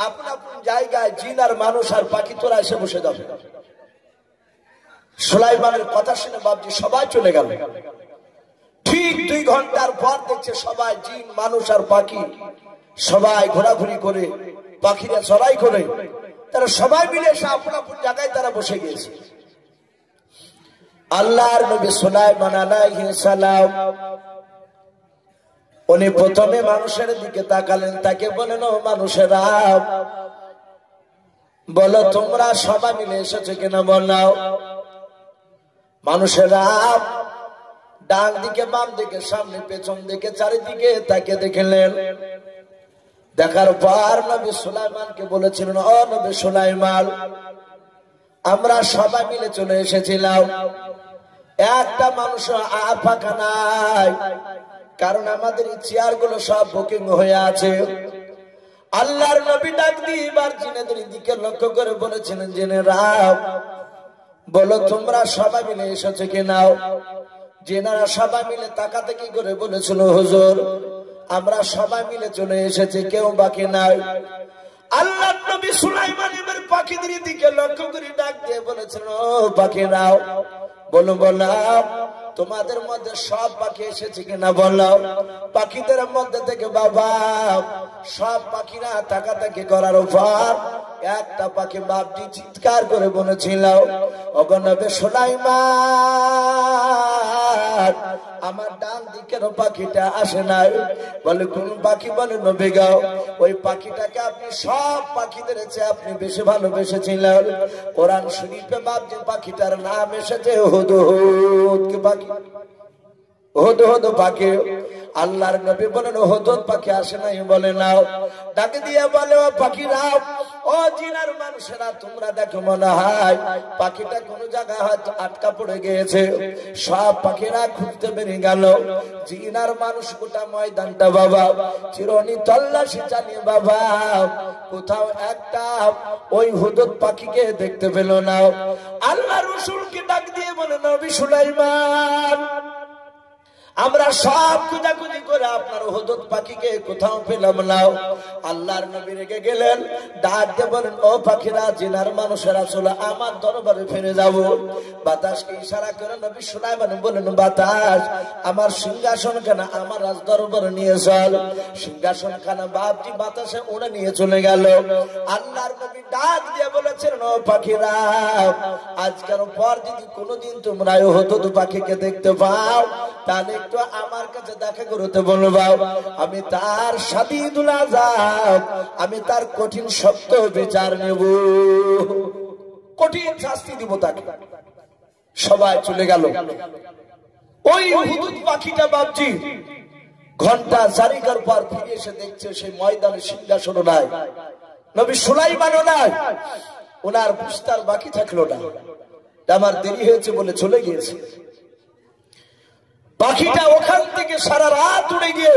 আপন আপন জায়গায়, জিন আর মানুষ আর পাখি তোরা এসে বসে যাবে। সুলাইমানের কথা শুনে বাপজি সবাই চলে গেল। ঠিক 2 ঘন্টার পর দেখছে সবাই, জিন মানুষ আর পাখি সবাই ঘোরাঘুরি করে, পাখিরা চড়াই করে, তারা সবাই মিলে এসে আপন আপন জায়গায় তারা বসে গিয়েছে। আল্লাহর নবী সুলাইমান আলাইহিস সালাম উনি প্রথমে মানুষের দিকে তাকালেন, তাকে বলেন, ও মানুষেরা বলো তোমরা সবাই মিলে এসেছো কিনা বলো। মানুষেরা ডান দিকে বাম দিকে সামনে পেছন দিকে চারিদিকে তাকে দেখলেন। দেখার পর নবী সুলাইমানকে বলেছিলেন, ও নবী সুলাইমান, আমরা সবাই মিলে চলে এসেছিলাম, একটা মানুষ আর ফাঁকা নাই, কারণ আমাদের চেয়ার গুলো সব বুকিং হয়ে আছে। আল্লাহর নবী ডাক দিয়ে এবার জিনেদের দিকে লক্ষ্য করে বলেছিলেন, জেনেরা বলো তোমরা সবাই মিলে এসেছো কিনা। জেনারা সবাই মিলে তাকাতাকি করে বলেছিল, হুজুর আমরা সবাই মিলে চলে এসেছি, কেউ বাকি নাই। আল্লাহর নবী সুলাইমান এবার পাখিদের দিকে লক্ষ্য করে ডাক দিয়ে বলেছেন, ও পাখিরাও বলো, বলো তোমাদের মধ্যে সব পাখি এসেছে কিনা বলো। পাখিদের মধ্যে থেকে বাবা সব পাখিরা তাকাতাকি করার পর একটা পাখি বাপটি চিৎকার করে বলেছিল, ওগো নবী সুলাইমান, আমার ডান দিকের পাখিটা আসে নাই। বলে কোন পাখি? বলে নবী গো, ওই পাখিটাকে আপনি সব পাখিদের চেয়ে আপনি বেশি ভালোবেসেছিলেন। কোরআন শরীফে বাপজি পাখিটার নাম এসেছে হুদহুদ। কি পাখি? হুদহুদ পাখি। আল্লাহর নবী বলেন, হুদহুদ পাখি আসে নাই। বলে নাও, ডাকে দিয়ে বলে, ও পাখিরা, ও জিনার মানুষেরা, তোমরা দেখো মনে হয় পাখিটা কোন জায়গায় হয়তো আটকা পড়ে গিয়েছে। সব পাখিরা খুঁজতে বেরিয়ে গেল। জিনার মানুষ গোটা ময়দানটা বাবা চিরনি তল্লাশি চালিয়ে বাবা কোথাও একটা ওই হুদহুদ পাখিকে দেখতে পেল না। আল্লাহ রাসূলকে ডাক দিয়ে বলে, নবী সুলাইমান, আমরা সব খুঁজাখুঁজি করে আপনার হুদহুদ পাখিকে কোথাও পেলাম না। আল্লাহর নবী রেগে গেলেন, ডাক দিয়ে বলেন, ও পাখিরা, জিনার মানুষেরা চলো আমার দরবারে ফিরে যাব। বাতাসকে ইশারা করে নবী সুলাইমান বলেন, বাতাস আমার সিংহাসন খানা আমার রাজ দরবারে নিয়ে চল। সিংহাসন খানা বাপটি বাতাসে উড়ে নিয়ে চলে গেল। আল্লাহর নবী ডাক দিয়ে বলেছেন, ও পাখিরা, আজকের পর যদি কোনোদিন তোমরা হুদহুদ পাখিকে দেখতে পাও, তাহলে একটু আমার কাছে দেখা করতে বলবো, আমি তার শাদীদুল আযাব, আমি তার কঠিন শক্ত বিচার নেব, কঠিন শাস্তি দিব তাকে। সবাই চলে গেল। ওই হুদুদ পাখিটা বাপজি ঘন্টা চারিকার পর ফিরে এসে দেখছে সেই ময়দানে সিংহাসনও নাই, নবী সুলাইমানও নাই, ওনার বুঝতার বাকি থাকলো না। আমার দেরি হয়েছে বলে চলে গিয়েছে। পাখিটা ওখান থেকে সারা রাত উড়ে গিয়ে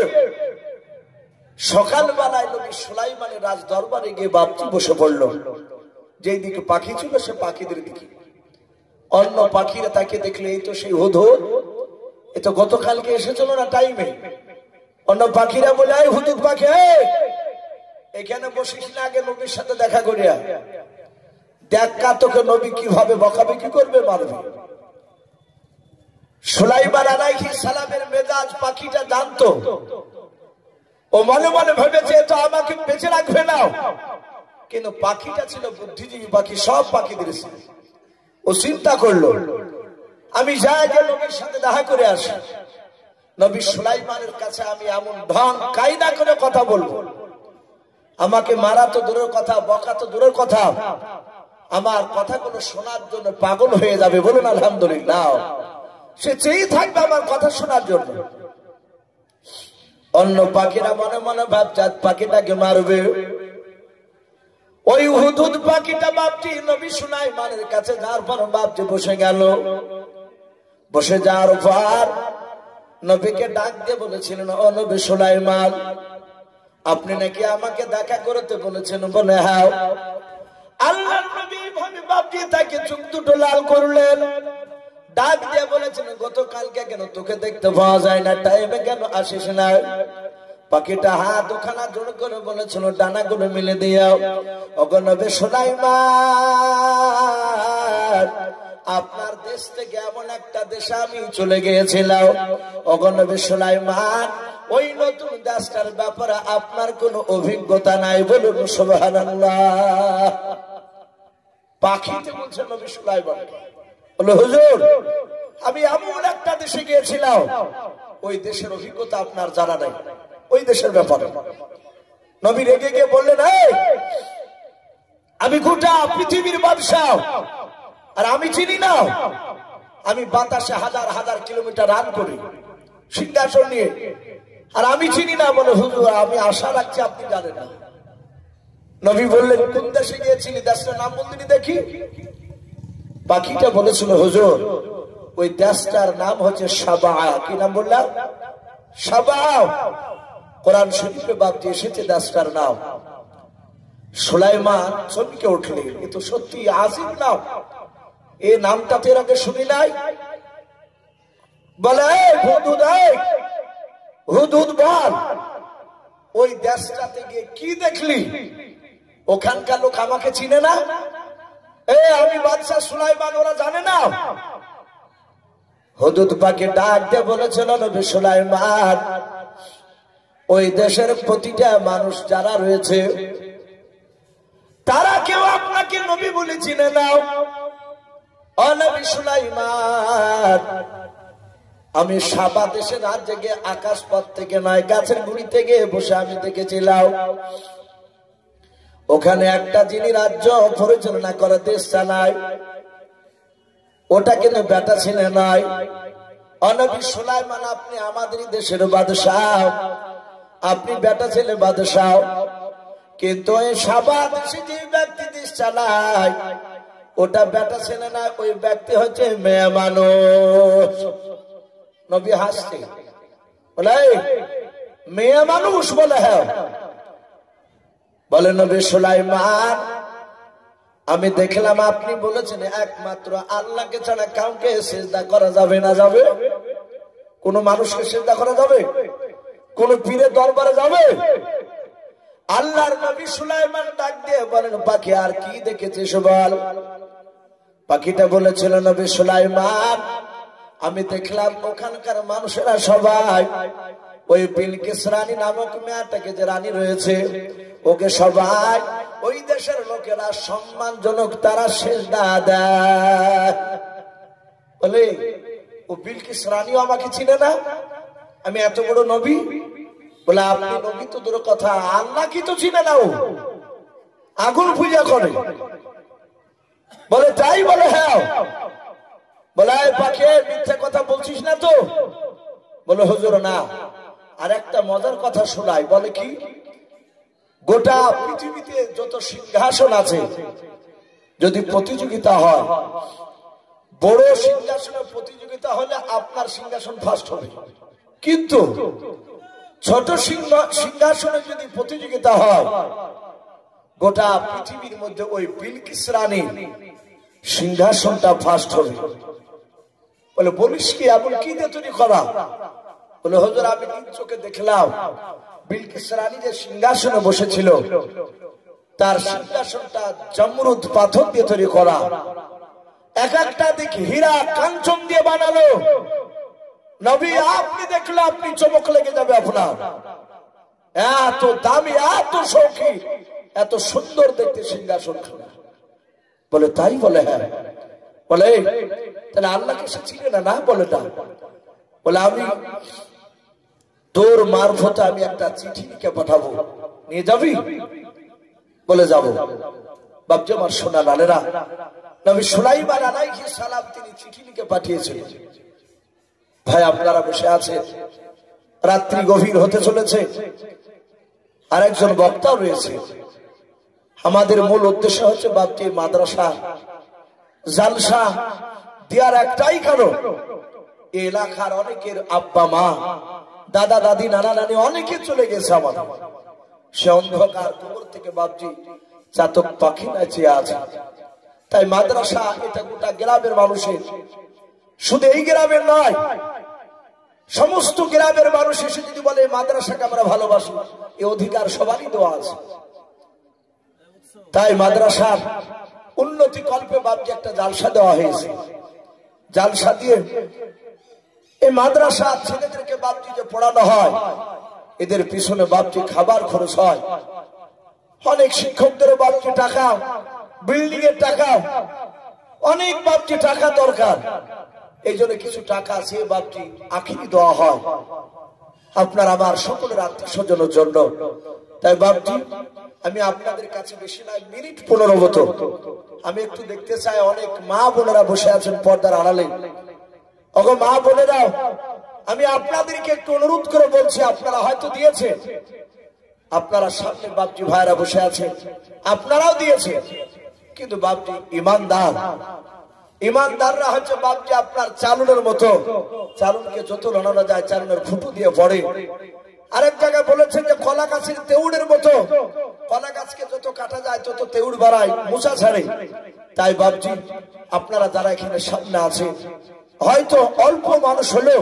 সকালবেলায় নবী সুলাইমানের রাজ দরবারে গিয়ে বাপজি বসে পড়ল। যেই দিকে পাখি ছিল সে পাখিদের দিকে। অন্য পাখিরা তাকে দেখলে এই তো সেই হুদহুদ, এ তো গতকালকে এসেছিল না টাইমে। অন্য পাখিরা বলে, এই হুদুদ পাখি এখানে বসিস না, আগে নবীর সাথে দেখা করিয়া দেখা, তোকে নবী কিভাবে বকাবে, কি করবে, মারবে। সুলাইমান আলাইহিস সালামের মেজাজ পাখিটা জানতো। ও মনে মনে ভেবেছে তো আমাকে বেঁচে রাখবে না, কিন্তু পাখিটা ছিল বুদ্ধিজীবী পাখি, সব পাখিদের। ও চিন্তা করলো, আমি যাই যে নবীর সাথে দেখা করে আসি, নবী সুলাইমানের কাছে আমি এমন ঢং কায়দা করে কথা বলবো, আমাকে মারা তো দূরের কথা, বকা তো দূরের কথা, আমার কথাগুলো শোনার জন্য পাগল হয়ে যাবে। বলুন আলহামদুলিল্লাহ। সে চেয়ে থাকবে আমার কথা শোনার জন্য। অন্য পাখিরা মনে মনে ভাবছে পাখিটাকে মারবে। ওই হুদহুদ পাখিটা বাপজি নবী সুলাইমানের কাছে যাওয়ার পর বাপজি বসে গেল। বসে যাওয়ার পর নবীকে ডাক দিয়ে বলেছিলেন, ও নবী সুলাইমান, আপনি নাকি আমাকে দেখা করতে বলেছেন? বলে হ্যাঁ। আল্লাহর নবী ভাবে বাপজি তাকে চোখ দুটো লাল করলেন, ডাক দিয়ে বলেছেন, গতকালকে কেন তোকে দেখতে পাওয়া যায় না, টাইমে কেন আসিস না? পাখিটা হাত ওখানা জোর করে বলেছিল, ডানাগুলো মিলে দিও। ওগো নবী সুলাইমান, আপনার দেশ থেকে এমন একটা দেশে আমি চলে গিয়েছিলাম। ওগো নবী সুলাইমান, ওই নতুন দেশটার ব্যাপারে আপনার কোনো অভিজ্ঞতা নাই? বলুন সুবহানাল্লাহ। পাখিতে বলছে নবী সুলাইমান, বলে হুজুর আমি এমন একটা দেশে গিয়েছিলাম, ওই দেশের অভিজ্ঞতা আপনার জানা নাই, ওই দেশের ব্যাপারে। নবী রেগে গিয়ে বললেন, আমি গোটা পৃথিবীর বাদশাহ, আর আমি চিনি না? আমি বাতাসে হাজার হাজার কিলোমিটার রান করি সিংহাসন নিয়ে, আর আমি চিনি না? বলে হুজুর আমি আশা রাখছি আপনি জানেন না। নবী বললেন, কোন দেশে গিয়েছিলি, দেশটার নাম বলতে দেখি। পাখিটা বলেছিল, হুজুর ওই দেশটার নাম হচ্ছে সাবা। কি নাম বললাম? সাবা। কোরআন শরীফে বাপজি এসেছে দেশটার নাম। সুলাইমান চমকে উঠলেন, এ তো সত্যি আজিব নাম, এই নামটা তো এর আগে শুনি নাই। বলে হুদহুদ, হুদহুদ বল, ওই দেশটাতে গিয়ে কি দেখলি? ওখানকার লোক আমাকে চিনে না? আমি বাদশাহ সুলাইমান, ওরা জানে না? হুদহুদ পাখি ডাক দিয়ে বলেছিল, নবী সুলাইমান, ওই দেশের প্রতিটা মানুষ যারা রয়েছে তারা কেউ আপনাকে নবী বলে চিনে নাও। ও নবী সুলাইমান, আমি সাবা দেশের রাত জেগে আকাশ পথ থেকে নয়, গাছের গুড়ি থেকে বসে আমি দেখেছিলাম, ওখানে একটা যিনি রাজ্য পরিচালনা করে, দেশ চালায়, ওটা কিন্তু বেটা ছেলে নয়। ও নবী সুলাইমান, আপনি আমাদেরই দেশের বাদশাহ, আপনি বেটা ছেলে বাদশাহ, কিন্তু ওই সাবা দেশে যে ব্যক্তি দেশ চালায় ওটা বেটা ছেলে না, ওই ব্যক্তি হচ্ছে মেয়ে মানুষ। নবী হাসছে, বলে মেয়ে মানুষ? বলে হ্যাঁ। বলে নবী সুলাইমান, আমি দেখলাম আপনি বলেছেন একমাত্র আল্লাহকে ছাড়া কাউকে সিজদা করা যাবে না। যাবে? কোন মানুষকে সিজদা করা যাবে? কোন পীরের দরবারে যাবে? আল্লাহর নবী সুলাইমান ডাক দিয়ে বলেন, পাখি আর কি দেখেছিস বল। পাখিটা বলেছিল, নবী সুলাইমান, আমি দেখলাম ওখানকার মানুষেরা সবাই ওই বিলকিস রানী নামক মেয়েটাকে যে রানী রয়েছে, ওকে সবাই ওই দেশের লোকেরা সম্মানজনক তারা সিজদা দেয়। বলে ও বিলকিস রানীও আমাকে চিনে না, আমি এত বড় নবী। বলে আপনি নবী তো দূর কথা, আল্লাহ কি তো চিনে না, ও আগুন পূজা করে। বলে তাই? বলে হ্যাঁ। বলে পাখি মিথ্যে কথা বলছিস না তো? বলে হুজুর না। আর একটা মজার কথা শোনাই। বলে কি? গোটা পৃথিবীতে যত সিংহাসন আছে, যদি প্রতিযোগিতা হয়, বড় সিংহাসনের প্রতিযোগিতা হলে আপনার সিংহাসন ফার্স্ট হবে, কিন্তু ছোট সিংহাসনে যদি প্রতিযোগিতা হয়, গোটা পৃথিবীর মধ্যে ওই বিলকিস রানীর সিংহাসনটা ফার্স্ট হবে। বলে বলিস কি? এমন কি দিয়ে তৈরি করা? বলে হুজুর আমি নিজ চোখে দেখলাম, বিলকিস রানী যে সিংহাসনে বসেছিল, তার সিংহাসনটা জমরুদ পাথর দিয়ে তৈরি করা, এক একটা দিক হীরা কাঞ্চন দিয়ে বানালো। নবী আপনি দেখলে আপনি চমক লেগে যাবে আপনার, এত দামি, এত শৌখিন, এত সুন্দর দেখতে সিংহাসন। বলে তাই? বলে হ্যাঁ। বলে তাহলে আল্লাহকে সে চিনে না? না। বলে না। বলে আমি তোর মারফতে আমি একটা চিঠি লিখে পাঠাবো, নিয়ে যাবি? বলে যাবো। বাপজি আমার সোনা লালেরা, নবী সুলাইমান আলাইহিস সালাম তিনি চিঠি লিখে পাঠিয়েছেন। ভাই আপনারা বসে আছেন, রাত্রি গভীর হতে চলেছে, আর একজন বক্তাও রয়েছে। আমাদের মূল উদ্দেশ্য হচ্ছে বাপজি মাদ্রাসা জালসা দেওয়ার একটাই কারণ, এই এলাকার অনেকের আব্বা মা, দাদা দাদি, নানা নানি অনেকে চলে গেছে আমাদের, সে অন্ধকার কবর থেকে বাপজি চাতক পাখি নাচিয়ে আছে। তাই মাদ্রাসা এটা গোটা গ্রামের মানুষের, শুধু এই গ্রামের নয়, সমস্ত গ্রামের মানুষ এসে যদি বলে মাদ্রাসাকে আমরা ভালোবাসি, এই অধিকার সবারই দেওয়া আছে। তাই মাদ্রাসার উন্নতি কল্পে বাপজি একটা জালসা দেওয়া হয়েছে। জালসা দিয়ে এই মাদ্রাসা ছেলেদেরকে বাপজি যে পড়ানো হয়, এদের পিছনে বাপজি খাবার খরচ হয়, অনেক শিক্ষকদের বাপজি টাকা, বিল্ডিং এর টাকা, অনেক বাপজি টাকা দরকার। এই জন্য কিছু টাকা সে বাপজি আখিরি দেওয়া হয় আপনার আমার সকলের আত্মীয় স্বজনের জন্য। তাই বাপজি আমি আপনাদের কাছে বেশি নয়, মিনিট 15 মতো আমি একটু দেখতে চাই। অনেক মা বোনেরা বসে আছেন পর্দার আড়ালে। ওগো মা বোনেরা, আমি আপনাদেরকে একটু অনুরোধ করে বলছি, আপনারা হয়তো দিয়েছে, আপনারা সামনে বাপজি ভাইরা বসে আছে, আপনারাও দিয়েছে, কিন্তু বাপজি ইমানদার, ইমানদাররা হচ্ছে বাপজি আপনার চালুনের মতো, চালুনকে যত লড়ানো যায় চালুনের ফুটু দিয়ে পড়ে। আরেক জায়গায় বলেছেন যে কলা গাছের তেউড়ের মতো, কলা গাছকে যত কাটা যায় তত তেউড় বাড়ায়, মোচা ছাড়ে। তাই বাপজি আপনারা যারা এখানে সামনে আছে, হয়তো অল্প মানুষ হলেও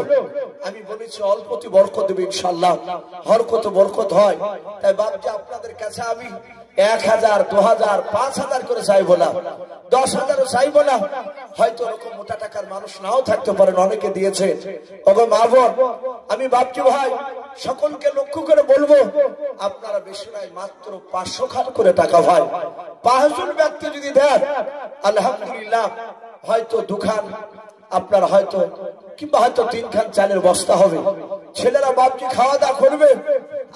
আমি বলেছি অল্পতি বরকত দেবে ইনশাআল্লাহ, হরকত বরকত হয়। তাই বাপজি আপনাদের কাছে আমি 1000, 2000, 5000 করে চাইবো না, 10,000ও চাইবো না। হয়তো ওরকম মোটা টাকার মানুষ নাও থাকতে পারেন, অনেকে দিয়েছে। ওগো মা বোন, আমি বাপজি ভাই সকলকে লক্ষ্য করে বলবো, আপনারা বেশি নয় মাত্র 500 খান করে টাকা ভাই, 5 জন ব্যক্তি যদি দেন আলহামদুলিল্লাহ, হয়তো 2 খান আপনার, হয়তো কিংবা হয়তো 3 খান চালের বস্তা হবে। ছেলেরা বাপজি খাওয়া দাওয়া করবে,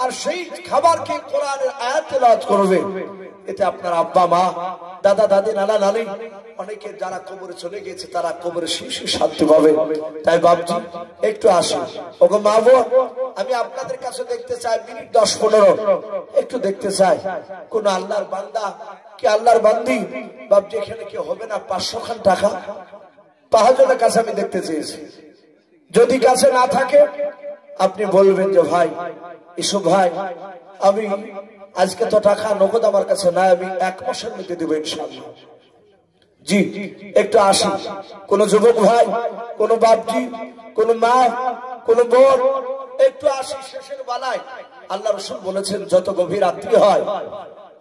আর সেই খাবারকে কোরআনের আয়াত তেলাওয়াত করবে। এতে আপনার আব্বা মা, দাদা দাদি, নানা নানি, অনেকে যারা কবরে চলে গেছে তারা কবরে শিশু শান্তি পাবে। তাই বাপজি একটু আসুন। ওগো মা বোন, আমি আপনাদের কাছে দেখতে চাই মিনিট 10-15 একটু দেখতে চাই, কোন আল্লাহর বান্দা কি আল্লাহর বান্দি বাপজি এখানে কি হবে না 500 খান টাকা? 5 জনের কাছে আমি দেখতে চেয়েছি। যদি কাছে না থাকে আপনি বলবেন যে ভাই ইসু ভাই, আমি আজকে তো টাকা নগদ আমার কাছে নাই, আমি 1 মাসের মধ্যে দেবো ইনশাআল্লাহ। জি একটু আসি। কোন যুবক ভাই, কোন বাপজি, কোন মা, কোন বোন, একটু আসি। শেষের বেলায় আল্লাহ রাসূল বলেছেন যত গভীর রাত্রি হয়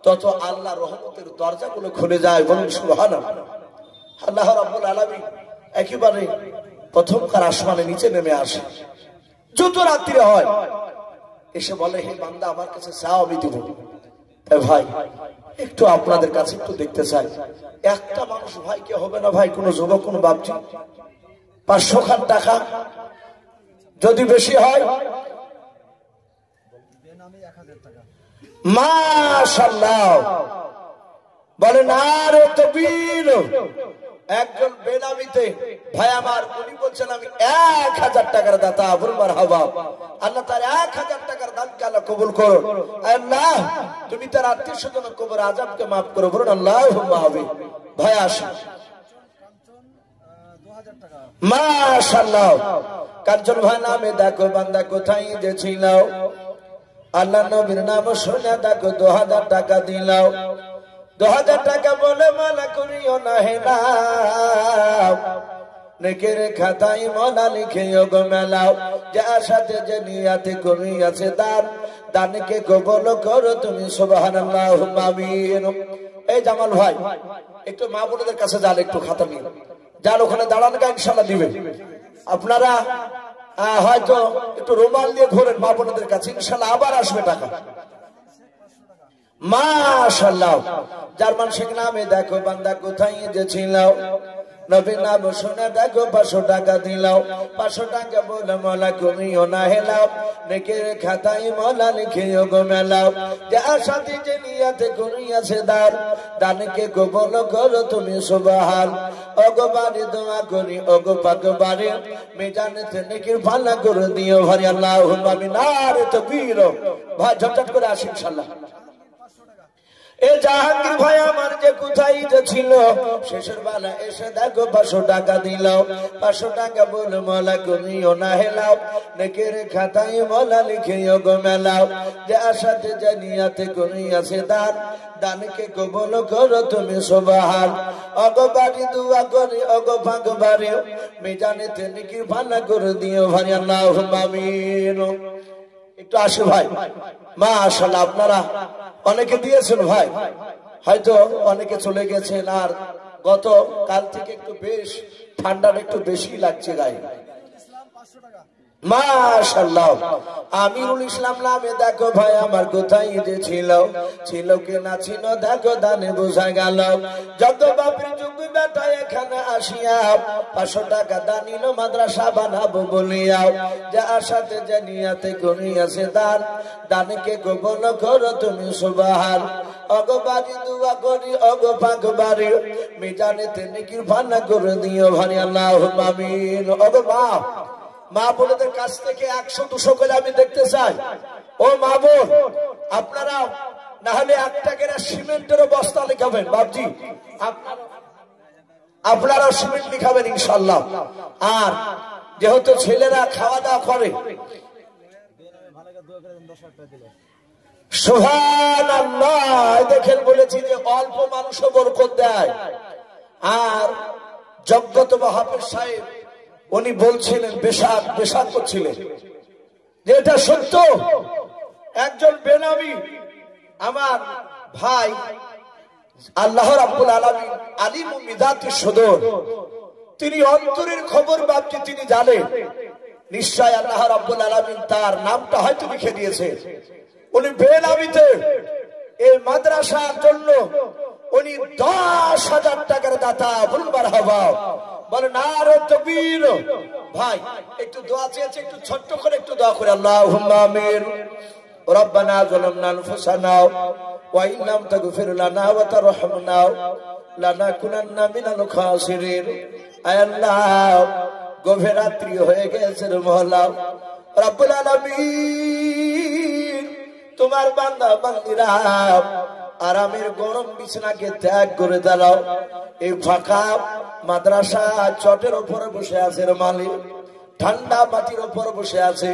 তত আল্লাহ রহমতের দরজাগুলো খুলে যায়। বলুন সুবহানাল্লাহ। আল্লাহ রাব্বুল আলামিন একেবারে প্রথমকার আসমানে নিচে নেমে আসে যত রাত্রি হয়, এসে বলে হে বান্দা আমার কাছে চাও আমি দেব। তাই ভাই একটু আপনাদের কাছে একটু দেখতে চাই, একটা মানুষ ভাই কে হবে না ভাই, কোন যুবক, কোন বাপজি 500 খান টাকা, যদি বেশি হয় মাশাআল্লাহ বলেন আরে তাকবীর। একজন বেনামিতে ভাই আমার, উনি বলছেন আমি 1000 টাকার দাতা, বলুন মারহাবা। আল্লাহ তার 1000 টাকার দানকে আল্লাহ কবুল করো। আল্লাহ তুমি তার আত্মীয় স্বজন কবর আযাবকে মাফ করো, বলুন আল্লাহুম্মা আমিন। ভাই আসুন মাশাআল্লাহ। কাঞ্চন ভাই নামে দেখো বান্দা কোথায় যে ছিল, আল্লাহ নবীর নাম শুনে দেখো 2000 টাকা দিলাও। 2000 টাকা বলে মালা করিও না হে না, নেকের খাতায় মলা লিখে গো মেলাও। যার সাথে যে নিয়াতে করি আছে দান, দানকে কবুল করো তুমি সুবহানাল্লাহুম্মা আমিন। এই জামাল ভাই একটু মা বোনদের কাছে যান, একটু খাতা নিয়ে যান, ওখানে দাঁড়ান, ইনশাআল্লাহ দিবে। আপনারা হয়তো একটু রুমাল দিয়ে ঘোরেন মা বোনদের কাছে, ইনশাআল্লাহ আবার আসবে টাকা। মাশাআল্লাহ। জার্মান শেখ নামে দেখো বান্দা কোথায় যে ছিল, নবীর নাম শুনে দেখো 500 টাকা দিলাও। 500 টাকা বলে মলা কমিও না হেলাও, নেকের খাতায় মলা লিখে গো মেলাও। যার সাথে যে নিয়াতে করিয়াছে দান, দানকে কবুল করো তুমি সুবহান। ওগো বাড়ি দোয়া করি ওগো পাক বাড়ি, মিজানেতে নেকির ভালা করে দিও ভাই আল্লাহুম্মা আমিন। নারে তাকবীর। ভাই ঝটঝট করে আসেন ইনশাআল্লাহ। এ জাহাঙ্গীর ভাই আমার যে কোথায় যে ছিল, শেষের বেলা এসে দেখো 500 টাকা দিল। 500 টাকা বলে মলা কমিও না হেলাও, নেকের খাতায় মলা লিখে গো মেলাও। যার সাথে যে নিয়াতে করিয়াছে দান, দানকে কবুল করো তুমি সুবহান। ওগো বাড়ি দোয়া করি ওগো পাক বাড়ি, মিজানেতে নেকির ভালা করে দিও ভাই আল্লাহুম্মা আমিন। একটু আসো ভাই। মাশাআল্লাহ আপনারা অনেকে দিয়েছেন ভাই, হয়তো অনেকে চলে গেছেন, আর গত কাল থেকে একটু বেশ ঠান্ডাটা একটু বেশি লাগছে গায়ে। মাশাআল্লাহ। আমিরুল ইসলাম নামে দেখো ভাই আমার কোথায় যে ছিল, ছিল কি না ছিল দেখো দানে বোঝা গেল। যত বাপের যুগ বেটা এখানে আসিয়া 500 টাকা দানিল মাদ্রাসা বানাবো বলিয়া। যার সাথে যে নিয়াতে করিয়াছে দান, দানকে কবুল করো তুমি সুবহান। ওগো বাড়ি দোয়া করি ওগো পাক বাড়ি, মিজানেতে নেকির ভালা করে দিও ভাই আল্লাহুম্মা আমিন। ওগো মা বোনদের কাছ থেকে 100-200 করে আমি দেখতে চাই। ও মা বোন আপনারা না হলে 1 টাকার সিমেন্টের বস্তা লিখাবেন, বাবজি আপনারা সিমেন্ট লিখাবেন ইনশাআল্লাহ। আর যেহেতু ছেলেরা খাওয়া দাওয়া করে, সুবহানাল্লাহ দেখেন বলেছি যে অল্প মানুষও বরকত দেয়। আর জগত হাফেজ সাহেব উনি বলছিলেন, বেশাক করছিলেন যে এটা সত্য। একজন বেনামী আমার ভাই, আল্লাহ রাব্বুল আলামিন আলিম মিদাতি সুদূর, তিনি অন্তরের খবর বাপটি তিনি জানেন। নিশ্চয় আল্লাহ রাব্বুল আলামিন তার নামটা হয়তো লিখে দিয়েছে। উনি বেনামীতে এই মাদ্রাসার জন্য উনি 10,000 টাকার দাতা, বলুন মারহাবা, বলেন নারে তাকবীর। ভাই একটু দোয়া চেয়েছে, একটু ছোট্ট করে একটু দোয়া করে আল্লাহুম্মা আমিন। রব্বানা যালামনা আনফুসানা ওয়া ইন লাম তাগফির লানা ওয়া তারহামনা লানাকুনান্না মিনাল খাসিরিন। আয় আল্লাহ গভীর রাত্রি হয়ে গেছে রে মওলা রব্বুল আলামিন, তোমার বান্দা বান্দীরা আরামের গরম বিছানাকে ত্যাগ করে দাও। এই ফাঁকা মাদ্রাসা চটের উপরে বসে আছে রে মালিক, ঠান্ডা মাটির উপর বসে আছে।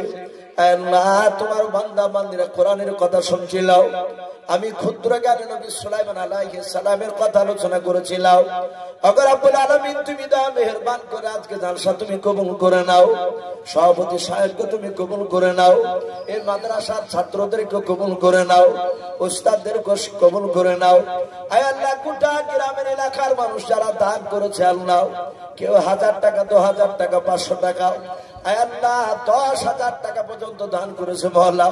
আল্লাহ তোমার বান্দা বান্দীরা কোরআনের কথা শুনছিল। আমি ক্ষুদ্র জ্ঞানী নবী সুলাইমান আলাইহিস সালামের কথা আলোচনা করেছিলাম। আল্লাহ রাব্বুল আলামিন তুমি দয়া মেহেরবান করে আজকে জালসা তুমি কবুল করে নাও। সভাপতি সাহেবকে তুমি কবুল করে নাও, এই মাদ্রাসার ছাত্রদেরকে কবুল করে নাও, উস্তাদদেরকে কবুল করে নাও। আয় আল্লাহ গোটা গ্রামের এলাকার মানুষ যারা দান করেছে আল্লাহ, কেউ 1000 টাকা, 2000 টাকা, 500 টাকা, আয় আল্লাহ 10,000 টাকা পর্যন্ত দান করেছে মওলা,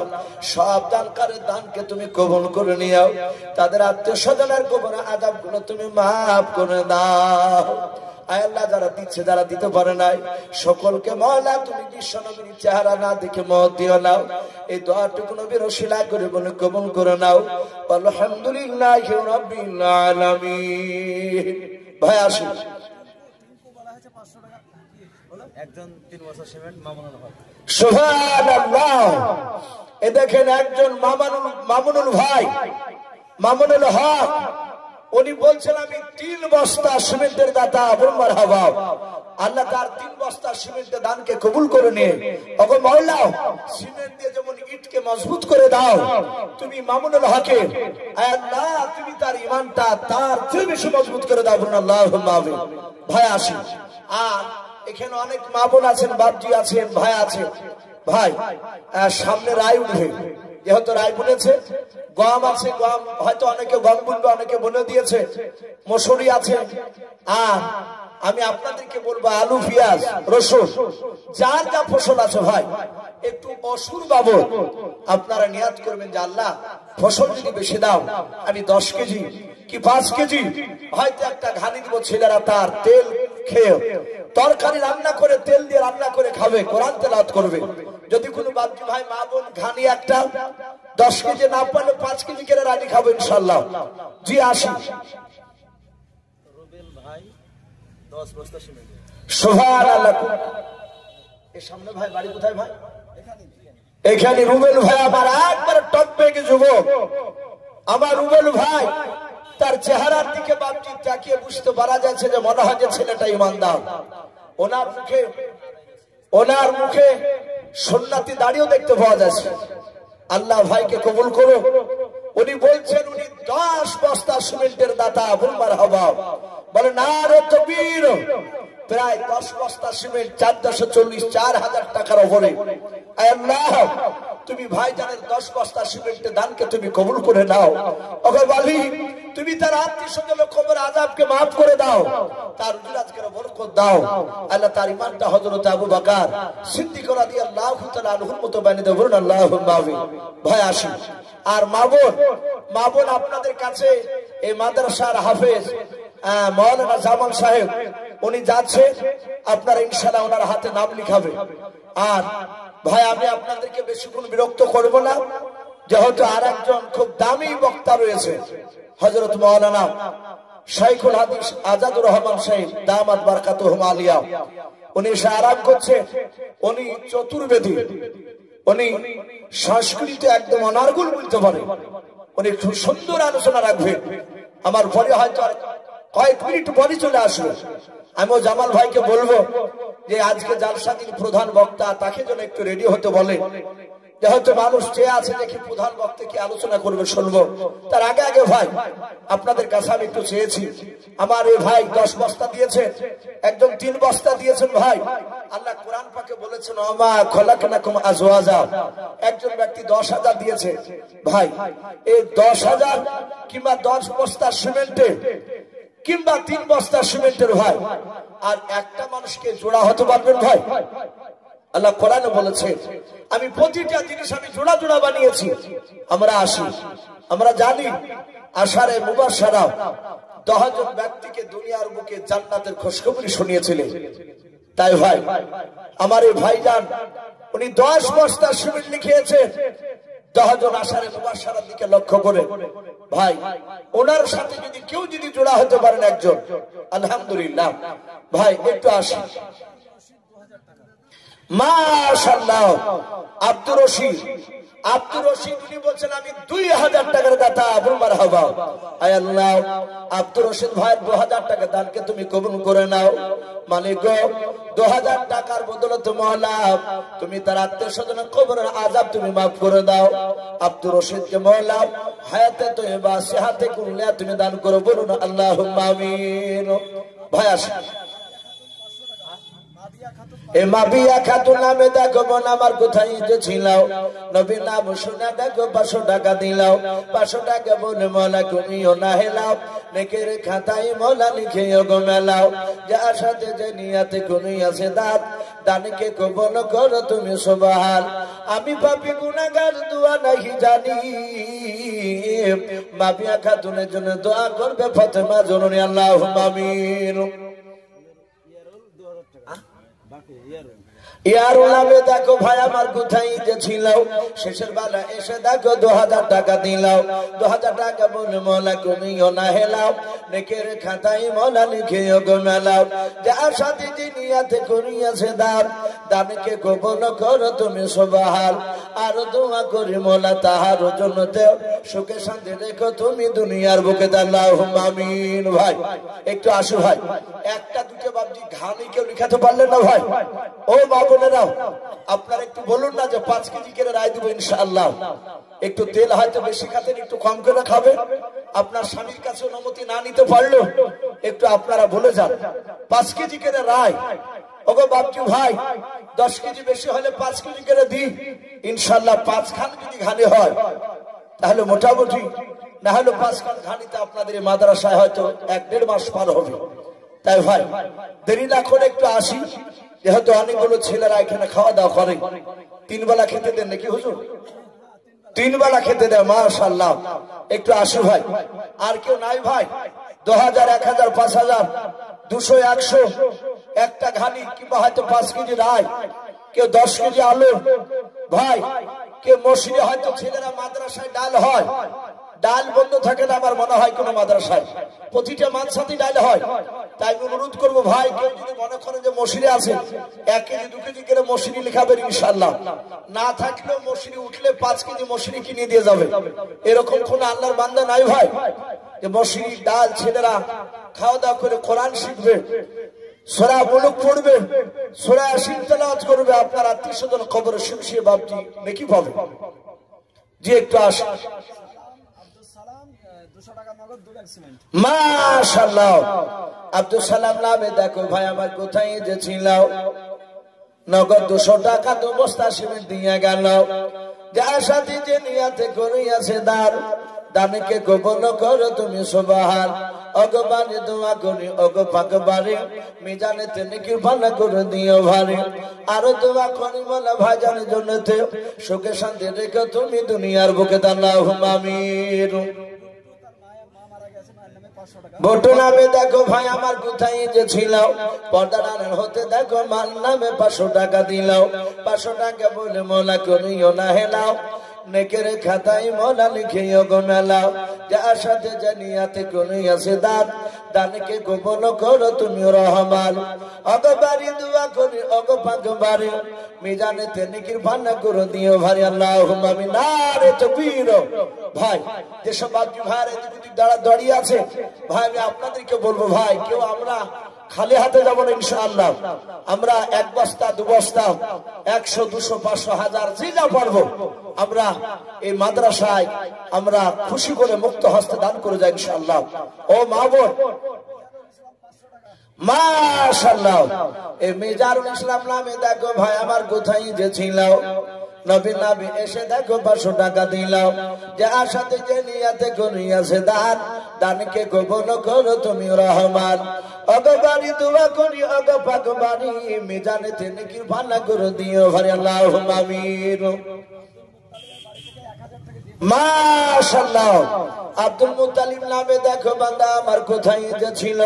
সব দানকারীর দানকে তুমি কবুল করে নিও। তাদের আত্মীয় স্বজনের কবর আযাব গুলো তুমি মাফ করে দাও। আয় আল্লাহ যারা দিচ্ছে যারা দিতে পারে নাই সকলকে মওলা তুমি বিশ্বনবীর চেহারা না দেখে মত দিও নাও এই দোয়াটুকু নবীর ওসিলা করে বলে কবুল করে নাও আলহামদুলিল্লাহি রাব্বিল আলামিন। ভাই আসুন একজন 3 বছর সিমেন্ট মামুনুল হক। সুবহানাল্লাহ। এ দেখেন একজন মামুনুল ভাই মামুনুল হক উনি বলছেন আমি 3 বস্তা সিমেন্টের দাতা। বলুন মারহাবা। আল্লাহ তার 3 বস্তা সিমেন্টের দানকে কবুল করে নিয়ে ওগো মাওলা সিমেন্ট দিয়ে যেমন ইটকে মজবুত করে দাও তুমি মামুনুল হকে আয় আল্লাহ তুমি তার ঈমানটা তার চেয়ে বেশি মজবুত করে দাও। বলুন আল্লাহুম্মা আমিন। ভাই আসুন। আর এখানে অনেক মা বোন আছেন বাপজি আছেন ভাই আছেন। ভাই সামনে রায় উঠবে যেহেতু রায় বলেছে গম আছে গম হয়তো অনেকে গম বুনবে অনেকে বলে দিয়েছে মসুরি আছে। আর আমি আপনাদেরকে বলবো আলু পেঁয়াজ রসুন যার যা ফসল আছে ভাই একটু অসুর বাবদ আপনারা নিয়াত করবেন যে আল্লাহ ফসল যদি বেশি দাও আমি 10 কেজি কি 5 কেজি হয়তো একটা ঘানি দিব ছেলেরা তার তেল খেয়ে তরকারি রান্না করে তেল দিয়ে রান্না করে খাবে কোরআন তেলাওয়াত করবে। যদি কোনো বাপজি ভাই মা বোন ঘানি একটা 10 কেজি না পারলে 5 কেজি করে রান্না খাবো ইনশাআল্লাহ। জি আসি। রুবেল ভাই 10 বস্তা সিমেন্ট। সুবহানাল্লাহ। এর সামনে ভাই বাড়ি কোথায় ভাই? এখানে রুবেল ভাই আমার একবার টপ পেকে যুবক আমার রুবেল ভাই তার চেহারার দিকে বাপজি তাকিয়ে বুঝতে পারা যাচ্ছে যে মনে হয় যে ছেলেটা ইমানদার। ওনার মুখে সুন্নতি দাড়িও দেখতে পাওয়া যাচ্ছে। আল্লাহ ভাইকে কবুল করো। উনি বলছেন উনি 10 বস্তা সিমেন্টের দাতা। বলুন মারহাবা। বলে নারে তাকবীর। প্রায় 10 বস্তা সিমেন্ট 440 4000 টাকার উপরে। আয় আল্লাহ তুমি ভাইজানের 10 বস্তা সিমেন্টের দানকে তুমি কবুল করে নাও। ওগো বালি তুমি তার আত্মীয়স্বজনের কবর আযাবকে maaf করে দাও তার উজরাতকে বরকত দাও। আল্লাহ তার ঈমানটা হযরত আবু বকর সিদ্দিক রাদিয়াল্লাহু তাআলা আনহুর মতো বানিয়ে দাও। বলুন আল্লাহুম্মা আমিন। ভাই আসুন। আর মা বোন আপনাদের কাছে এই মাদ্রাসার হাফেজ মাওলানা জামাল সাহেব উনি যাচ্ছে আপনারা ইনশাআল্লাহ ওনার হাতে নাম লিখাবে। আর ভাই আমি আপনাদেরকে বেশিক্ষণ বিরক্ত করব না যেহেতু আরেকজন খুব দামি বক্তা রয়েছে হযরত মাওলানা শাইখুল হাদিস আজাদুর রহমান সাহেব দামাত বারাকাতুহুম আলিয়া। উনি এসে আরাম করছে। উনি চতুর্বেদী উনি সংস্কৃতে একদম অনার্গল বলতে পারে। উনি খুব সুন্দর আলোচনা রাখবেন। আমার পরে হয়তো কয়েক মিনিট পরে চলে আসবে। আমিও জামাল ভাইকে বলবো যে আজকে জালসার প্রধান বক্তা তাকে যেন একটু রেডি হতে বলে যেহেতু মানুষ চেয়ে আছে দেখি প্রধান বক্তা কি আলোচনা করবে শুনবো। তার আগে আগে ভাই আপনাদের কাছে আমি একটু চেয়েছি আমার এই ভাই 10 বস্তা দিয়েছেন একজন 3 বস্তা দিয়েছেন। ভাই আল্লাহ কোরআন পাকে বলেছেন ওমা খলাকনাকুম আজওয়াজা। একজন ব্যক্তি 10,000 দিয়েছে। ভাই এই 10,000 কিংবা 10 বস্তা সিমেন্টে কিংবা 3 বস্তা সিমেন্টের ভাই আর একটা মানুষকে জোড়া হতে পারবেন ভাই? আল্লাহ কোরআনে বলেছে আমি প্রতিটা জিনিস আমি জোড়া জোড়া বানিয়েছি। আমরা আসি আমরা জানি আশারে মুবাশশারা 10 জন ব্যক্তিকে দুনিয়ার বুকে জান্নাতের খুশখবরি শুনিয়েছিলেন। তাই ভাই আমার এই ভাইজান উনি 10 বস্তা সিমেন্ট লিখিয়েছেন 10 জন আশারে মুবাশশারার দিকে লক্ষ্য করে। ভাই ওনার সাথে যদি কেউ যদি জোড়া হতে পারেন একজন আলহামদুলিল্লাহ। ভাই একটু আসি। মাশাআল্লাহ আব্দুর রশিদ উনি বলছেন আমি 2000 টাকার দাতা। আবুল মারহাবা। আয় আল্লাহ আব্দুর রশিদ ভাই 2000 টাকা দানকে তুমি কবুল করে নাও। মালিক গো 2000 টাকার বদৌলতে মওলা তুমি তার আত্মীয়স্বজনের কবরের আযাব তুমি maaf করে দাও। আব্দুর রশিদকে মওলা হায়াতে তয়্যিবা সিহাতে কুল্লিয়া তুমি দান করো। বলুন আল্লাহুম্মা আমিন। ভাই আসুন। মাবিয়া খাতুন নামে দেখো বোন আমার কোথায় যে ছিল নবীর নাম শুনে দেখো 500 টাকা দিলাও 500 টাকা বলে মওলা তুমিও না হেলাও নেকের খাতায় মওলা লিখে গো মেলাও যার সাথে যে নিয়াতে কোন আছে দাঁত দানকে কবুল করো তুমি সুবহান। আমি পাপী গুনাহগার দোয়া নাহি জানি মাবিয়া খাতুনের জন্য দোয়া করবে ফাতেমা জননী আল্লাহুম্মা আমিন। ইয়ার নামে দেখো ভাই আমার কোথায় যে ছিল শেষের বেলা এসে দেখো 2000 টাকা দিলাও 2000 টাকা বলে মোলা কমিও না হেলাও নেকের খাতায় মোলা লিখেও গো মেলাও যার সাথে যে নিয়াতে করিয়াছে দান দানকে গোপন করো তুমি সুবহান আর দোয়া করি মোলা তাহার জন্যতে সুখে শান্তি রেখো তুমি দুনিয়ার বুকে আল্লাহুম্মা আমিন। ভাই একটু আসো ভাই, একটা দুটো বাবজি ঘানি কেউ লিখাতে পারলেন না ভাই? ও বাবুনেরাও আপনারা একটু বলুন না যে 5 কেজি করে রায় দিব ইনশাআল্লাহ। একটু তেল হয়তো বেশি খাতেন, একটু কম করে খাবেন। আপনার স্বামীর কাছে অনুমতি না নিতে পারলো একটু আপনারা বলে যান 5 কেজি করে রায়। ওগো বাবজি ভাই 10 কেজি বেশি হলে 5 কেজি করে দিই ইনশাআল্লাহ। 5 খান যদি ঘানি হয় তাহলে মোটামুটি, না হলে 5 খান ঘানিতে আপনাদের মাদ্রাসায় হয়তো 1-1.5 মাস পার হবে। তাই ভাই দেরি না করে একটু আসি, যেহেতু অনেকগুলো ছেলেরা এখানে খাওয়া দাওয়া করে। 3 বেলা খেতে দেন নাকি হুজুর? 3 বেলা খেতে দেয় মাশাআল্লাহ। একটু আসি ভাই। আর কেউ নাই ভাই? 2000, 1000, 5000, 200, 100 একটা ঘানি কিংবা হয়তো 5 কেজি রায়, কেউ 10 কেজি আলু ভাই, কেউ মসজিদে হয়তো ছেলেরা মাদ্রাসায় ডাল হয়, ডাল বন্ধ থাকে না আমার মনে হয় কোন মাদ্রাসায়, প্রতিটা মাদ্রাসাতেই ডাল হয়। তাই অনুরোধ করবো ভাই কেউ যদি মনে করেন যে মসজিদে আছে 1 কেজি 2 কেজি করে মসজিদে লিখাবেন ইনশাআল্লাহ। না থাকলেও মসজিদে উঠলে 5 কেজি মসজিদে কিনে দিয়ে যাবে। এরকম কোন আল্লাহর বান্দা নাই ভাই যে মসজিদ ডাল ছেলেরা খাওয়া দাওয়া করে কোরআন শিখবে, সূরা মুলক পড়বে, সূরা ইয়াসিন তেলাওয়াত করবে, আপনার আত্মীয় স্বজন কবরে শুকিয়ে বাপজি নেকি পাবে। জি একটু আসুন। মাশাআল্লাহ আব্দুল সালাম নামে দেখো ভাই আমার কোথায় যে ছিল নগদ 200 টাকা 2 বস্তা সিমেন্ট দিয়ে গেল। যার সাথে যে নিয়াতে করিয়াছে দান দানকে গোপন করো তুমি সুবহান। অগবারে দোয়া করি অগ পাকবারে মিজানেতে নেকি ভালো করে দিও ভারে। আরো দোয়া করি মোলা ভাইজানের জন্যতে সুখে শান্তি রেখো তুমি দুনিয়ার বুকে আল্লাহুম্মা আমিন। বটু নামে দেখো ভাই আমার কোথায় যে ছিল পর্দার হতে দেখো মাল নামে 500 টাকা দিলাও। 500 টাকা বলে মোলা করিও না হেলাও নেকের খাতায় মোলা লিখিও গো মেলাও। যার সাথে জানিয়াতে করিয়াছে দান দানকে গোপন করো তুমি রহমান। অগবারি দোয়া করি অগ পাকবারে মিজানেতে নেকির ভান্না করে দিও ভাই আল্লাহুম্মা আমিন। নারে তাকবীর। ভাই যেসব বাপজি ভাইরা এদিক দাঁড়িয়ে আছে ভাই আমি আপনাদেরকে বলবো ভাই কেউ আমরা খালি হাতে যাবো না ইনশাআল্লাহ। আমরা 1 বস্তা 2 বস্তা 100, 200, 500, 1000 যে যা পারবো আমরা এই মাদ্রাসায় আমরা খুশি করে মুক্ত হস্তে দান করে যাই ইনশাআল্লাহ। ও মা বোন মাশাআল্লাহ এই মিজানুল ইসলাম নামে দেখো ভাই আমার কোথায় যে ছিল নবী নবী এসে দেখো 500 টাকা দিলাও। যার সাথে যে নিয়াতে করিয়াছে দান দানকে গোপন করো তুমি রহমান। অগবারি দোয়া করি অগ পাকবারি মিজানেতে নেকির ভালো করে দিও ভাই আল্লাহুম্মা আমিন। মাশাআল্লাহ আব্দুল মুত্তালিব নামে দেখো বান্দা আমার কোথায় যে ছিল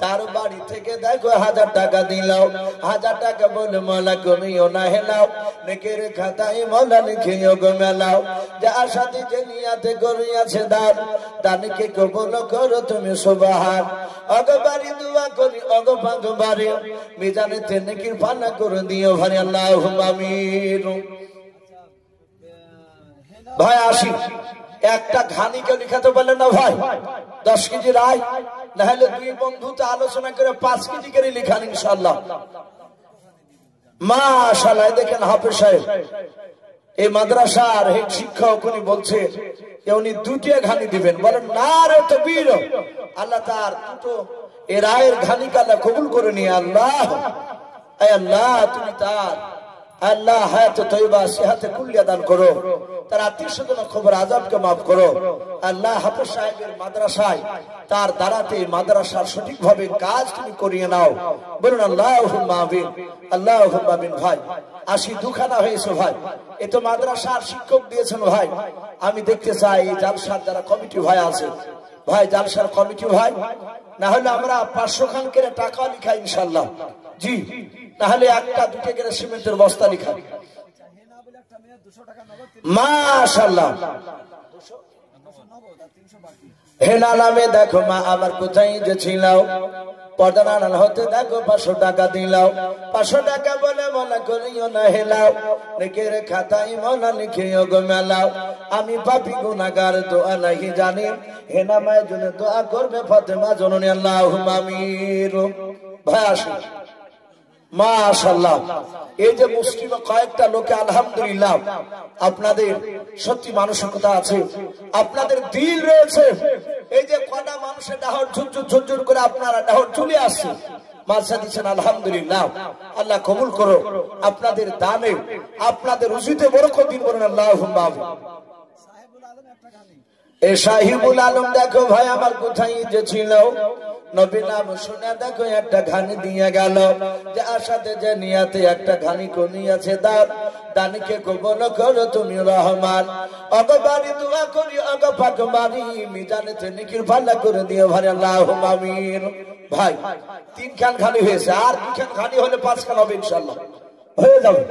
তার বাড়ি থেকে দেখো 1000 টাকা দিলাও। 1000 টাকা বলে মোলা কমিও না হেলাও নেকের খাতায় মোলা লিখিও গো মেলাও। যার সাথে যে নিয়াতে করিয়াছে দান দানকে গোপন করো তুমি সুবহান। অগবারি দোয়া করি অগ পাকবারে মিজানেতে নেকির ভালো করে দিও ভাই আল্লাহুম্মা আমিন। ভাই আসি একটা ঘানি কেউ লিখাতে পারলেন না ভাই? 10 কেজি রায় না হলে 2 বন্ধুতে আলোচনা করে 5 কেজি করে লিখান ইনশাআল্লাহ। মাশাআল্লাহ দেখেন হাফেজ সাহেব এই মাদ্রাসার হেড শিক্ষক উনি বলছে যে উনি 2টি ঘানি দিবেন। বলেন নারে তাকবীর। আল্লাহ তার দুটো এই রায়ের ঘানি কালা কবুল করে নিয়ে আল্লাহ। আয় আল্লাহ তুমি তার আল্লাহ হায়াতে তয়্যিবা সিহাতে কুল্লিয়া দান করো, তার আত্মীয় স্বজন খবর আযাবকে মাফ করো। আল্লাহ হাফেজ সাহেবের মাদ্রাসায় তার দ্বারাতে মাদ্রাসার সঠিকভাবে কাজ তুমি করিয়ে নাও। বলুন আল্লাহুম্মা আমিন আল্লাহুম্মা আমিন। ভাই আসি দুখানা হয়েছে ভাই, এ তো মাদ্রাসার শিক্ষক দিয়েছেন ভাই। আমি দেখতে চাই এই জালসার যারা কমিটি ভাই আছে ভাই, জালসার কমিটি ভাই না হলে আমরা 500 খান করে টাকা লিখাই ইনশাআল্লাহ। জি নাহলে একটা দুটো করে সিমেন্টের বস্তা লিখা। মাশাআল্লাহ। হেনা নামে দেখো মা আমার কোথায় যে ছিল, পর্দা নাড়াল হতে দেখো 500 টাকা দিলাও। 500 টাকা বলে মনে করিও না হেলাও, নেকের খাতায় মনে লিখিও গো মেলাও। আমি পাপী গুনাহগার দোয়া নাহি জানি, হেনা মায়ের জন্য দোয়া করবে ফাতেমা জননী আল্লাহুম্মা আমিন। ভাই আসুন। মাশাআল্লাহ। এই যে মুসলিম কয়েকটা লোকে আলহামদুলিল্লাহ আপনাদের সত্যি মানসিকতা আছে, আপনাদের দিল রয়েছে। এই যে কটা মানুষের ডাহর ঝুরঝুর ঝুরঝুর করে আপনারা ডাহর চলে আসছে, মাঝে দিচ্ছেন আলহামদুলিল্লাহ। আল্লাহ কবুল করো আপনাদের দানে, আপনাদের রুজিতে বরকত দিন, বলেন আল্লাহুম্মা আমিন। এ সাহিবুল আলম দেখো ভাই আমার কোথায় যে ছিল, নবী নাম শুনে দেখো একটা ঘানি দিয়ে গেল, যে আশাতে যে নিয়াতে একটা ঘানি কনিয়াছে দান, দানকে কবুল করো তুমি রহমান। অগবারি দোয়া করি অগ পাকবারি, মিজানেতে নেকির ভালো করে দিও ভাই আল্লাহুম্মা আমিন। ভাই 3 খান ঘানি হয়েছে, আর 2 খান ঘানি হলে 5 খান হবে ইনশাআল্লাহ, হয়ে যাবে।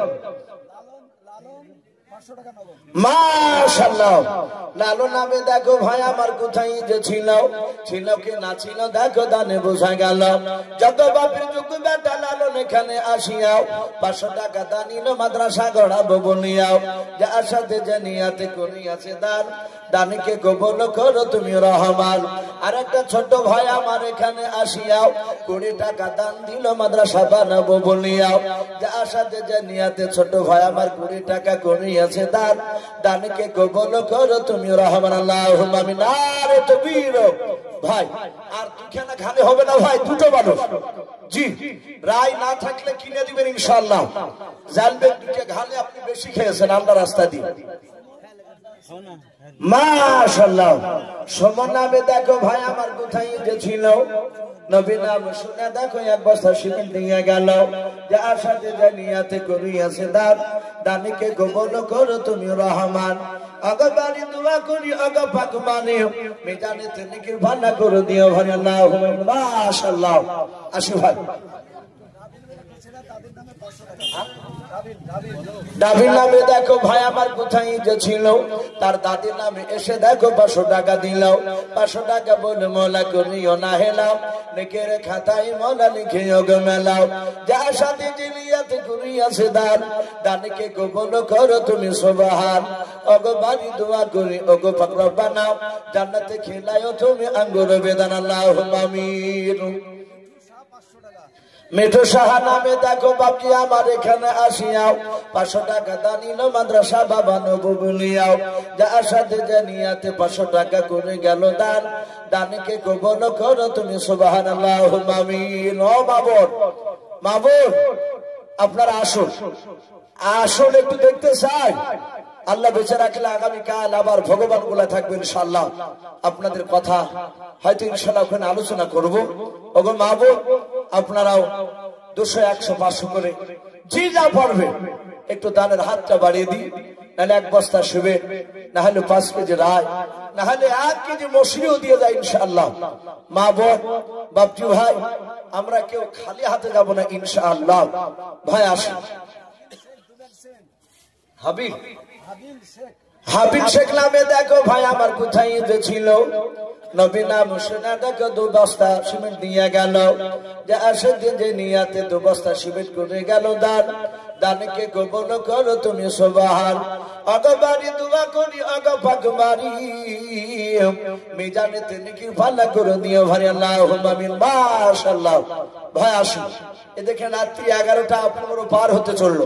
মাশাআল্লাহ। লালু নামে দেখো ভাই আমার কোথায় যে ছিল, ছিল কি না ছিল দেখো দানে বোঝা গেল। যত বাপের যুগ বেটা লালন এখানে আসিয়াও, 500 টাকা দানিল মাদ্রাসা গড়াবো বলিয়াও। যে আশাতে যে নিয়াতে করিয়াছে দান, দানকে কবুল করো তুমি রহমান। আর একটা ছোট ভাই আমার এখানে আসিয়াও, 20 টাকা দান দিল মাদ্রাসা বানাবো বলিয়াও। যে আশাতে যে নিয়াতে ছোট ভাই আমার 20 টাকা করিয়াছে দান, দানকে কবুল করো তুমি রহমান আল্লাহুম্মা আমিন। নারে তাকবীর। ভাই আর 2 খানা ঘানি হবে না ভাই, 2টো মানুষ। জি রায় না থাকলে কিনে দিবেন ইনশাআল্লাহ, জানবেন 2টা ঘানি আপনি বেশি খেয়েছেন আল্লাহ রাস্তা দিয়ে। মাশাআল্লাহ। সমন নামে দেখো ভাই আমার কোথায় যে ছিল, নবী নাম শুনে দেখো 1 বস্তা সিমেন্ট নিয়ে গেল। যে আশাতে যে নিয়াতে করিয়াছে দান, দানকে কবুল করো তুমি রহমান। আগবারি দোয়া করি আগ পাক মানে, মিজানেতে নেকির ভালো করে দিও ভাই আল্লাহুম্মা আমিন। মাশাআল্লাহ। আসি ভাই দাবির নামে দেখো ভাই আমার কোথায় যে ছিল, তার দাদির নামে এসে দেখো 500 টাকা দিল। 500 টাকা বলে মোলা করিও না হেলাও, নেকের খাতায় মোলা লিখিও গো মেলাও। যার সাথে জিনিয়াতে করিয়াছে দান, দানকে কবুল করো তুমি সুবহান। ওগো বাড়ি দোয়া করি ওগো পাক রব্বানা, জান্নাতে খিলায়ো তুমি আঙ্গুর বেদান আল্লাহুম্মা আমিন। মেঠো সাহা নামে দেখো বাপজি আমার এখানে আসিয়াও, 500 টাকা দানিল মাদ্রাসা বাবা নবু বলিয়াও। যার সাথে যে নিয়াতে 500 টাকা করে গেল দান, দানকে কবুল করো তুমি সুবহানাল্লাহ আল্লাহুম্মা আমিন। ও মাবুদ, মাবুদ আপনারা আসুন, আসুন একটু দেখতে চাই। আল্লাহ বেঁচে রাখলে আগামীকাল আবার ভগবান গুলা থাকবে ইনশাআল্লাহ, আপনাদের কথা হয়তো ইনশাআল্লাহ ওখানে আলোচনা করব। ওগো মাবুদ আপনারাও 200 100 500 করে যে যা পারবে একটু দানের হাতটা বাড়িয়ে দিই, নাহলে 1 বস্তা শুবে, নাহলে 5 কেজি রায়, নাহলে 1 কেজি মসুরিও দিয়ে যায় ইনশাআল্লাহ। মা বোন বাপজি ভাই আমরা কেউ খালি হাতে যাব না ইনশাআল্লাহ। ভাই আসুন। হাবিব শেখ নামে দেখো ভাই আমার কোথায় যে ছিল, নবী নাম শুনে দেখো 2 বস্তা সিমেন্ট দিয়ে গেল। যে আসে যে নিয়াতে 2 বস্তা সিমেন্ট করে গেল দান, দানকে কবুল করো তুমি সুবহান। আগবারি দোয়া করি আগ পাকবারি, মিজানেতে নেকির ভালো করে দিও ভাই আল্লাহুম্মা আমিন। মাশাআল্লাহ। ভাই আসুন। এ দেখেন রাত্রি 11টা 15 পার হতে চললো।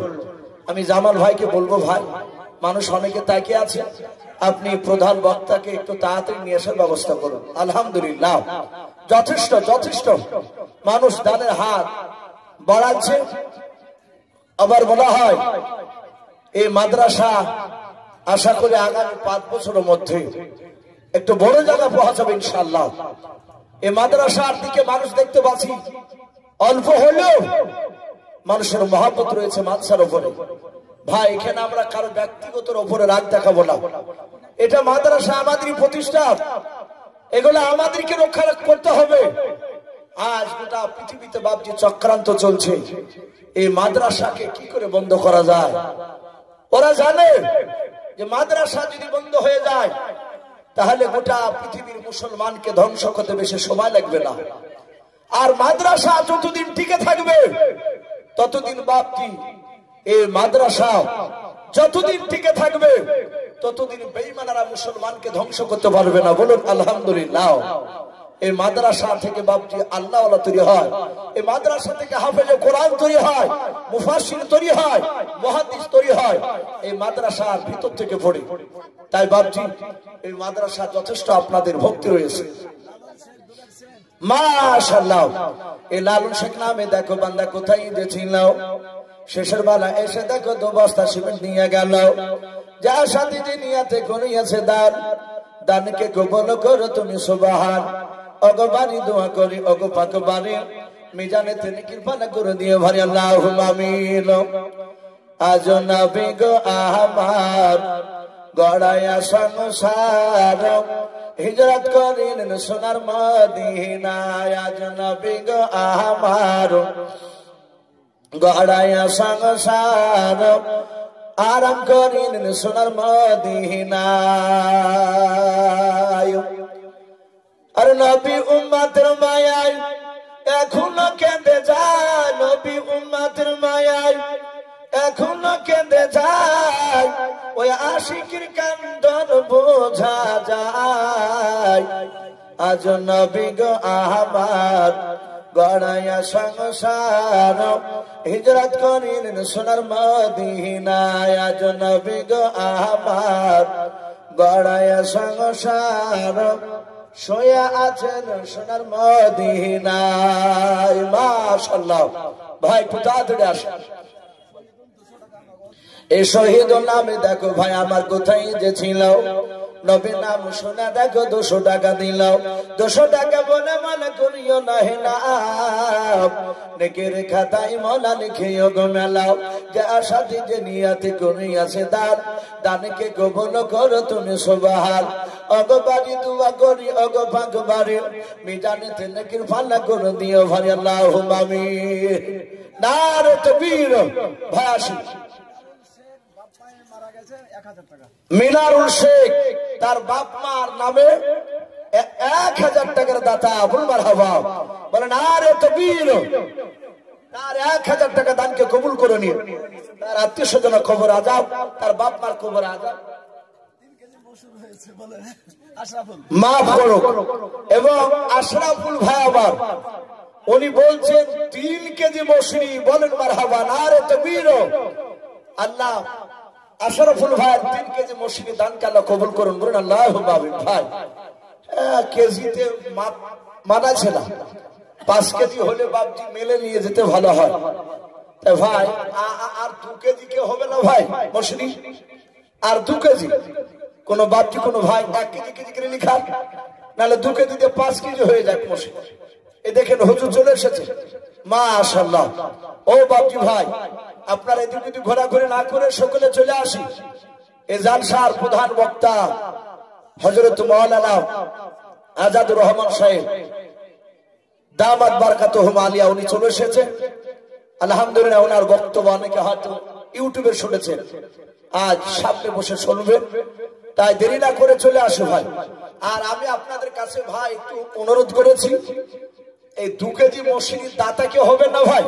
আমি জামাল ভাইকে বলবো ভাই মানুষ অনেকে তাকিয়ে আছে, আপনি প্রধান বক্তাকে একটু তাড়াতাড়ি নিয়ে আসার ব্যবস্থা করুন। আলহামদুলিল্লাহ যথেষ্ট যথেষ্ট মানুষ দানের হাত বাড়াচ্ছে। আবার বলা হয় এই মাদ্রাসা আশা করি আগামী 5 বছরের মধ্যে একটু বড় জায়গা পৌঁছাবে ইনশাআল্লাহ। এই মাদ্রাসার দিকে মানুষ দেখতে পাচ্ছি অল্প হলেও মানুষের মহব্বত রয়েছে মাদ্রাসার উপরে। ভাই এখানে আমরা কারো ব্যক্তিগত উপরে রাগ দেখাবো না, এটা মাদ্রাসা আমাদেরই প্রতিষ্ঠান, এগুলো আমাদেরকে রক্ষা করতে হবে। আজ গোটা পৃথিবীতে বাপজি চক্রান্ত চলছে এই মাদ্রাসাকে কি করে বন্ধ করা যায়। ওরা জানে যে মাদ্রাসা যদি বন্ধ হয়ে যায় তাহলে গোটা পৃথিবীর মুসলমানকে ধ্বংস করতে বেশি সময় লাগবে না। আর মাদ্রাসা যতদিন টিকে থাকবে ততদিন বাপজি এই মাদ্রাসা যতদিন টিকে থাকবে ততদিন বেঈমানেরা মুসলমানকে ধ্বংস করতে পারবে না। বলুন আলহামদুলিল্লাহ। এই মাদ্রাসা থেকে বাপজি আল্লাহওয়ালা তৈরি হয়, এই মাদ্রাসা থেকে হাফেজে কোরআন তৈরি হয়, মুফাসসির তৈরি হয়, মুহাদ্দিস তৈরি হয়, এই মাদ্রাসার ভিতর থেকে পড়ে। তাই বাপজি এই মাদ্রাসা যথেষ্ট আপনাদের ভক্তি রয়েছে মাশাআল্লাহ। এই লালন শেখ নামে দেখো বান্দা কোথায় গেছিল, শেষের বেলা এসে দেখো 2 বস্তা সিমেন্ট নিয়ে গেল। যা সাথে যে নিয়াতে করিয়াছে দান, দানকে কবুল করো তুমি সুবহান। অগবানি দোয়া করি অগ পাক বারে মিজানে তিনি কৃপা করে দিয়ে ভারি আল্লাহুম্মা আমিন। আজ নবী গো আমার গড়ায়া সংসার, হিজরত করিলেন সোনার মদিনায়। আজ নবী গো আমার গড়ায়া সংসার, আরাম করিলেন সোনার মদিনায়। আর নবী উম্মতের মায়ায় এখনো কেঁদে যায়, নবী উম্মতের মায়ায় এখনো কেঁদে যায়, ওই আশিকের কান্দন বোঝা যায়। আজ নবী গো আমার গড়ায়া সংসার, হিজরত করিলেন সোনার মদিনায়। আজ নবী গো আমার গড়ায়া সংসার, শোয়া আছেন সোনার মদিনায়। মাশাআল্লাহ। ভাই কোথা থেকে আসেন? এই শহীদ নামে দেখো ভাই আমার কোথায় যে ছিল, নবীর নাম শোনা দেখো 200 টাকা দিল। 200 টাকা বলে মনে করিও না নেকের খাতায় মনা লিখিও গো মেলাও। যে আশাতে যে নিয়াতে করিয়াছে দান, দানকে কবুল করো তুমি সুবহান। অগবাড়ি দোয়া করি অগ পাক বাড়ি মিজানেতে নেকির ফালা করে দিও ভাই আল্লাহুম্মা আমিন। নারে তাকবীর। ভাই আসি মিনারুল শেখ তার বাপ মার নামে 1000 টাকার দাতা। বলুন মারহাবা। বলেন আরে তাকবীর। তার 1000 টাকা দানকে কবুল করে নিয়ে তার আত্মীয় স্বজন খবর আজাব, তার বাপ মার খবর আজাব মাফ করো। এবং আশরাফুল ভাই আবার উনি বলছেন 3 কেজি মসুরি। বলেন মারহাবা। আরে তাকবীর। আল্লাহ আশরাফুল ভাই 3 কেজি মসুরি দানকে আল্লাহ কবুল করুন। বলুন আল্লাহুম্মা আমিন। ভাই কেজিতে মানাছে না, 5 কেজি হলে বাপজি মেলে নিয়ে যেতে ভালো হয়। তাই ভাই আর 2 কেজি কে হবে না ভাই মসুরি? আর 2 কেজি কোন বাপজি কোন ভাই 1 কেজি কেজি করে লিখা, নাহলে 2 কেজিতে 5 কেজি হয়ে যায় মসুরি। এই দেখেন হুজুর চলে এসেছে মাশাআল্লাহ। ও বাপজি ভাই আপনারা এদিক ওদিক ঘোরাঘুরি না করে সকলে চলে আসি। এই জালসার প্রধান বক্তা হযরত মাওলানা আজাদুর রহমান সাহেব দামাত বারাকাতুহুম আলিয়া উনি চলে এসেছে। আলহামদুলিল্লাহ ওনার বক্তব্য অনেকে হয়তো ইউটিউবে শুনেছেন, আজ সামনে বসে শুনবেন। তাই দেরি না করে চলে আসো ভাই। আর আমি আপনাদের কাছে ভাই একটু অনুরোধ করেছি, এই 2 কেজি মসজিদের দাতা কে হবে না ভাই?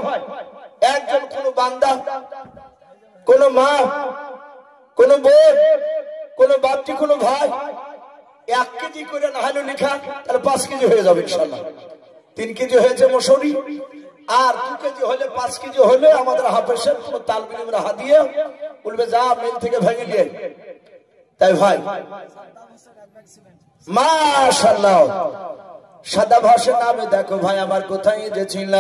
একজন কোন বান্দা, কোন মা, কোন বোন, কোন বাপটি, কোন ভাই 1 কেজি করে না হলে লেখা, তাহলে 5 কেজি হয়ে যাবে ইনশাআল্লাহ। 3 কেজি হয়েছে মসুরি, আর 2 কেজি হলে 5 কেজি হলে আমাদের হাফেজের কোন তালবিলরা হাদিয়া বলবে যা মিল থেকে ভেঙে নিয়ে। তাই ভাই মাশাআল্লাহ। সাদা ভাষা নামে দেখো ভাই আমার কোথায় যে ছিল,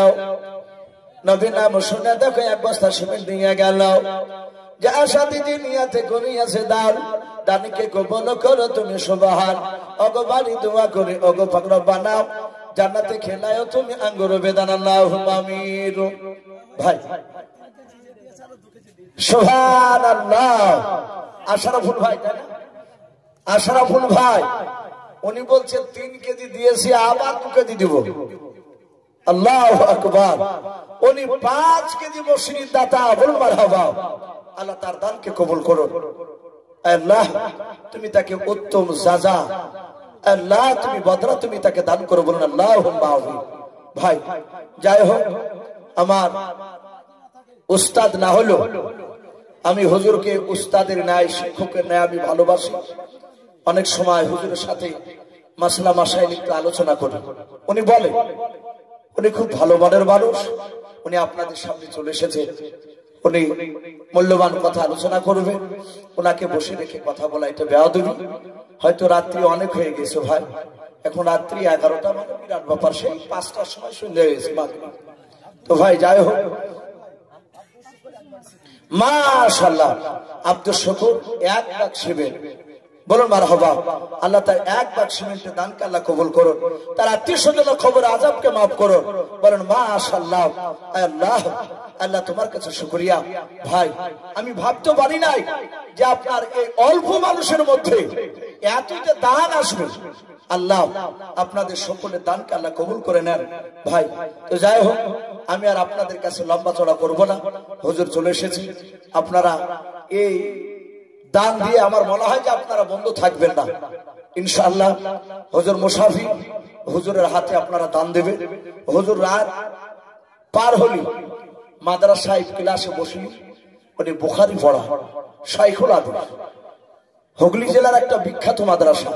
নবীর নাম শুনে দেখো 1 বস্তা সিমেন্ট দিয়ে গেল। যে আশাতে যে নিয়াতে করিয়াছে দান, দানকে কবুল করো তুমি সুবহান। অগবাড়ি দোয়া করে অগ পাক রব্বানা, জান্নাতে খেলায়ও তুমি আঙ্গুর বেদান। আল্লাহুম্মা আমিন। ভাই সুবহানাল্লাহ। আশরাফুল ভাই তাই না? আশরাফুল ভাই উনি বলছেন 3 কেজি দিয়েছি, আবার 2 কেজি দিব। আল্লাহু আকবার। উনি 5 কেজি মসজিদ দাতা, বলুন মারহাবা। আল্লাহ তার দানকে কবুল করুন। আল্লাহ তুমি তাকে উত্তম সাজা, আল্লাহ তুমি বদলা তুমি তাকে দান করো, বলুন আল্লাহুম্মা আমিন। ভাই যাই হোক, আমার উস্তাদ না হলো, আমি হুজুরকে উস্তাদের ন্যায়, শিক্ষকের ন্যায় আমি ভালোবাসি। অনেক সময় হুজুরের সাথে মাসলা মাসাইল একটু আলোচনা করি। উনি বলে, উনি খুব ভালো মনের মানুষ, উনি আপনাদের সামনে চলে এসেছে, উনি মূল্যবান কথা আলোচনা করবে, ওনাকে বসে রেখে কথা বলা এটা বেয়াদবি। হয়তো রাত্রি অনেক হয়ে গেছে ভাই, এখন রাত্রি 11টা, মানে বিরাট ব্যাপার। সেই 5টার সময় সন্ধ্যা হয়েছে। তো ভাই যাই হোক, মাশাআল্লাহ আব্দুল শুকুর 1 লাখ সিমেন্ট, বলুন মারহাবা। আল্লাহ তার 1 লাখ সিমেন্টের দানকে আল্লাহ কবুল করুন, তার আত্মীয় স্বজনের খবর আযাবকে মাফ করুন, বলেন মাশাআল্লাহ। আল্লাহ আল্লাহ তোমার কাছে শুকরিয়া। ভাই আমি ভাবতে পারি নাই যে আপনার এই অল্প মানুষের মধ্যে এত যে দান আসবে। আল্লাহ আপনাদের সকলের দানকে আল্লাহ কবুল করে নেন। ভাই তো যাই হোক, আমি আর আপনাদের কাছে লম্বা চড়া করব না, হুজুর চলে এসেছে। আপনারা এই দান দিয়ে আমার মনে হয় যে আপনারা বন্ধ থাকবেন না ইনশাআল্লাহ। হুজুর মুসাফি, হুজুরের হাতে আপনারা দান দেবে। হুজুর রাত পার হলি মাদ্রাসায় ক্লাসে বসি, উনি বুখারী পড়া, শাইখুল হাদিস, হুগলি জেলার একটা বিখ্যাত মাদ্রাসা।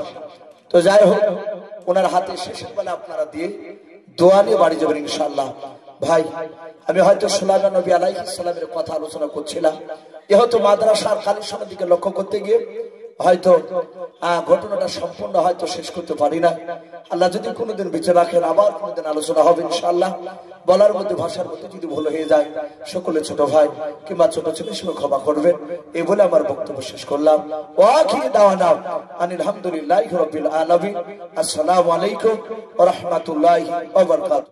তো যাই হোক, ওনার হাতে শেষের বেলা আপনারা দিয়ে দোয়া নিয়ে বাড়ি যাবেন ইনশাআল্লাহ। ভাই আমি হয়তো সুলাইমান নবী আলাইহিস সালামের কথা আলোচনা করছিলাম, যেহেতু মাদ্রাসার কালেকশনের দিকে লক্ষ্য করতে গিয়ে হয়তো ঘটনাটা সম্পূর্ণ হয়তো শেষ করতে পারি না। আল্লাহ যদি কোনোদিন বেঁচে রাখেন, আবার কোনোদিন আলোচনা হবে ইনশাআল্লাহ। বলার মধ্যে, ভাষার মধ্যে যদি ভুল হয়ে যায়, সকলে ছোট ভাই কিংবা ছোট ছেলে সঙ্গে ক্ষমা করবেন, এই বলে আমার বক্তব্য শেষ করলাম। ওয়া আখিরু দাওয়ানা আনিল হামদুলিল্লাহি রাব্বিল আলামিন। আসসালামু আলাইকুম ওয়া রাহমাতুল্লাহি ওয়া বারাকাতুহু।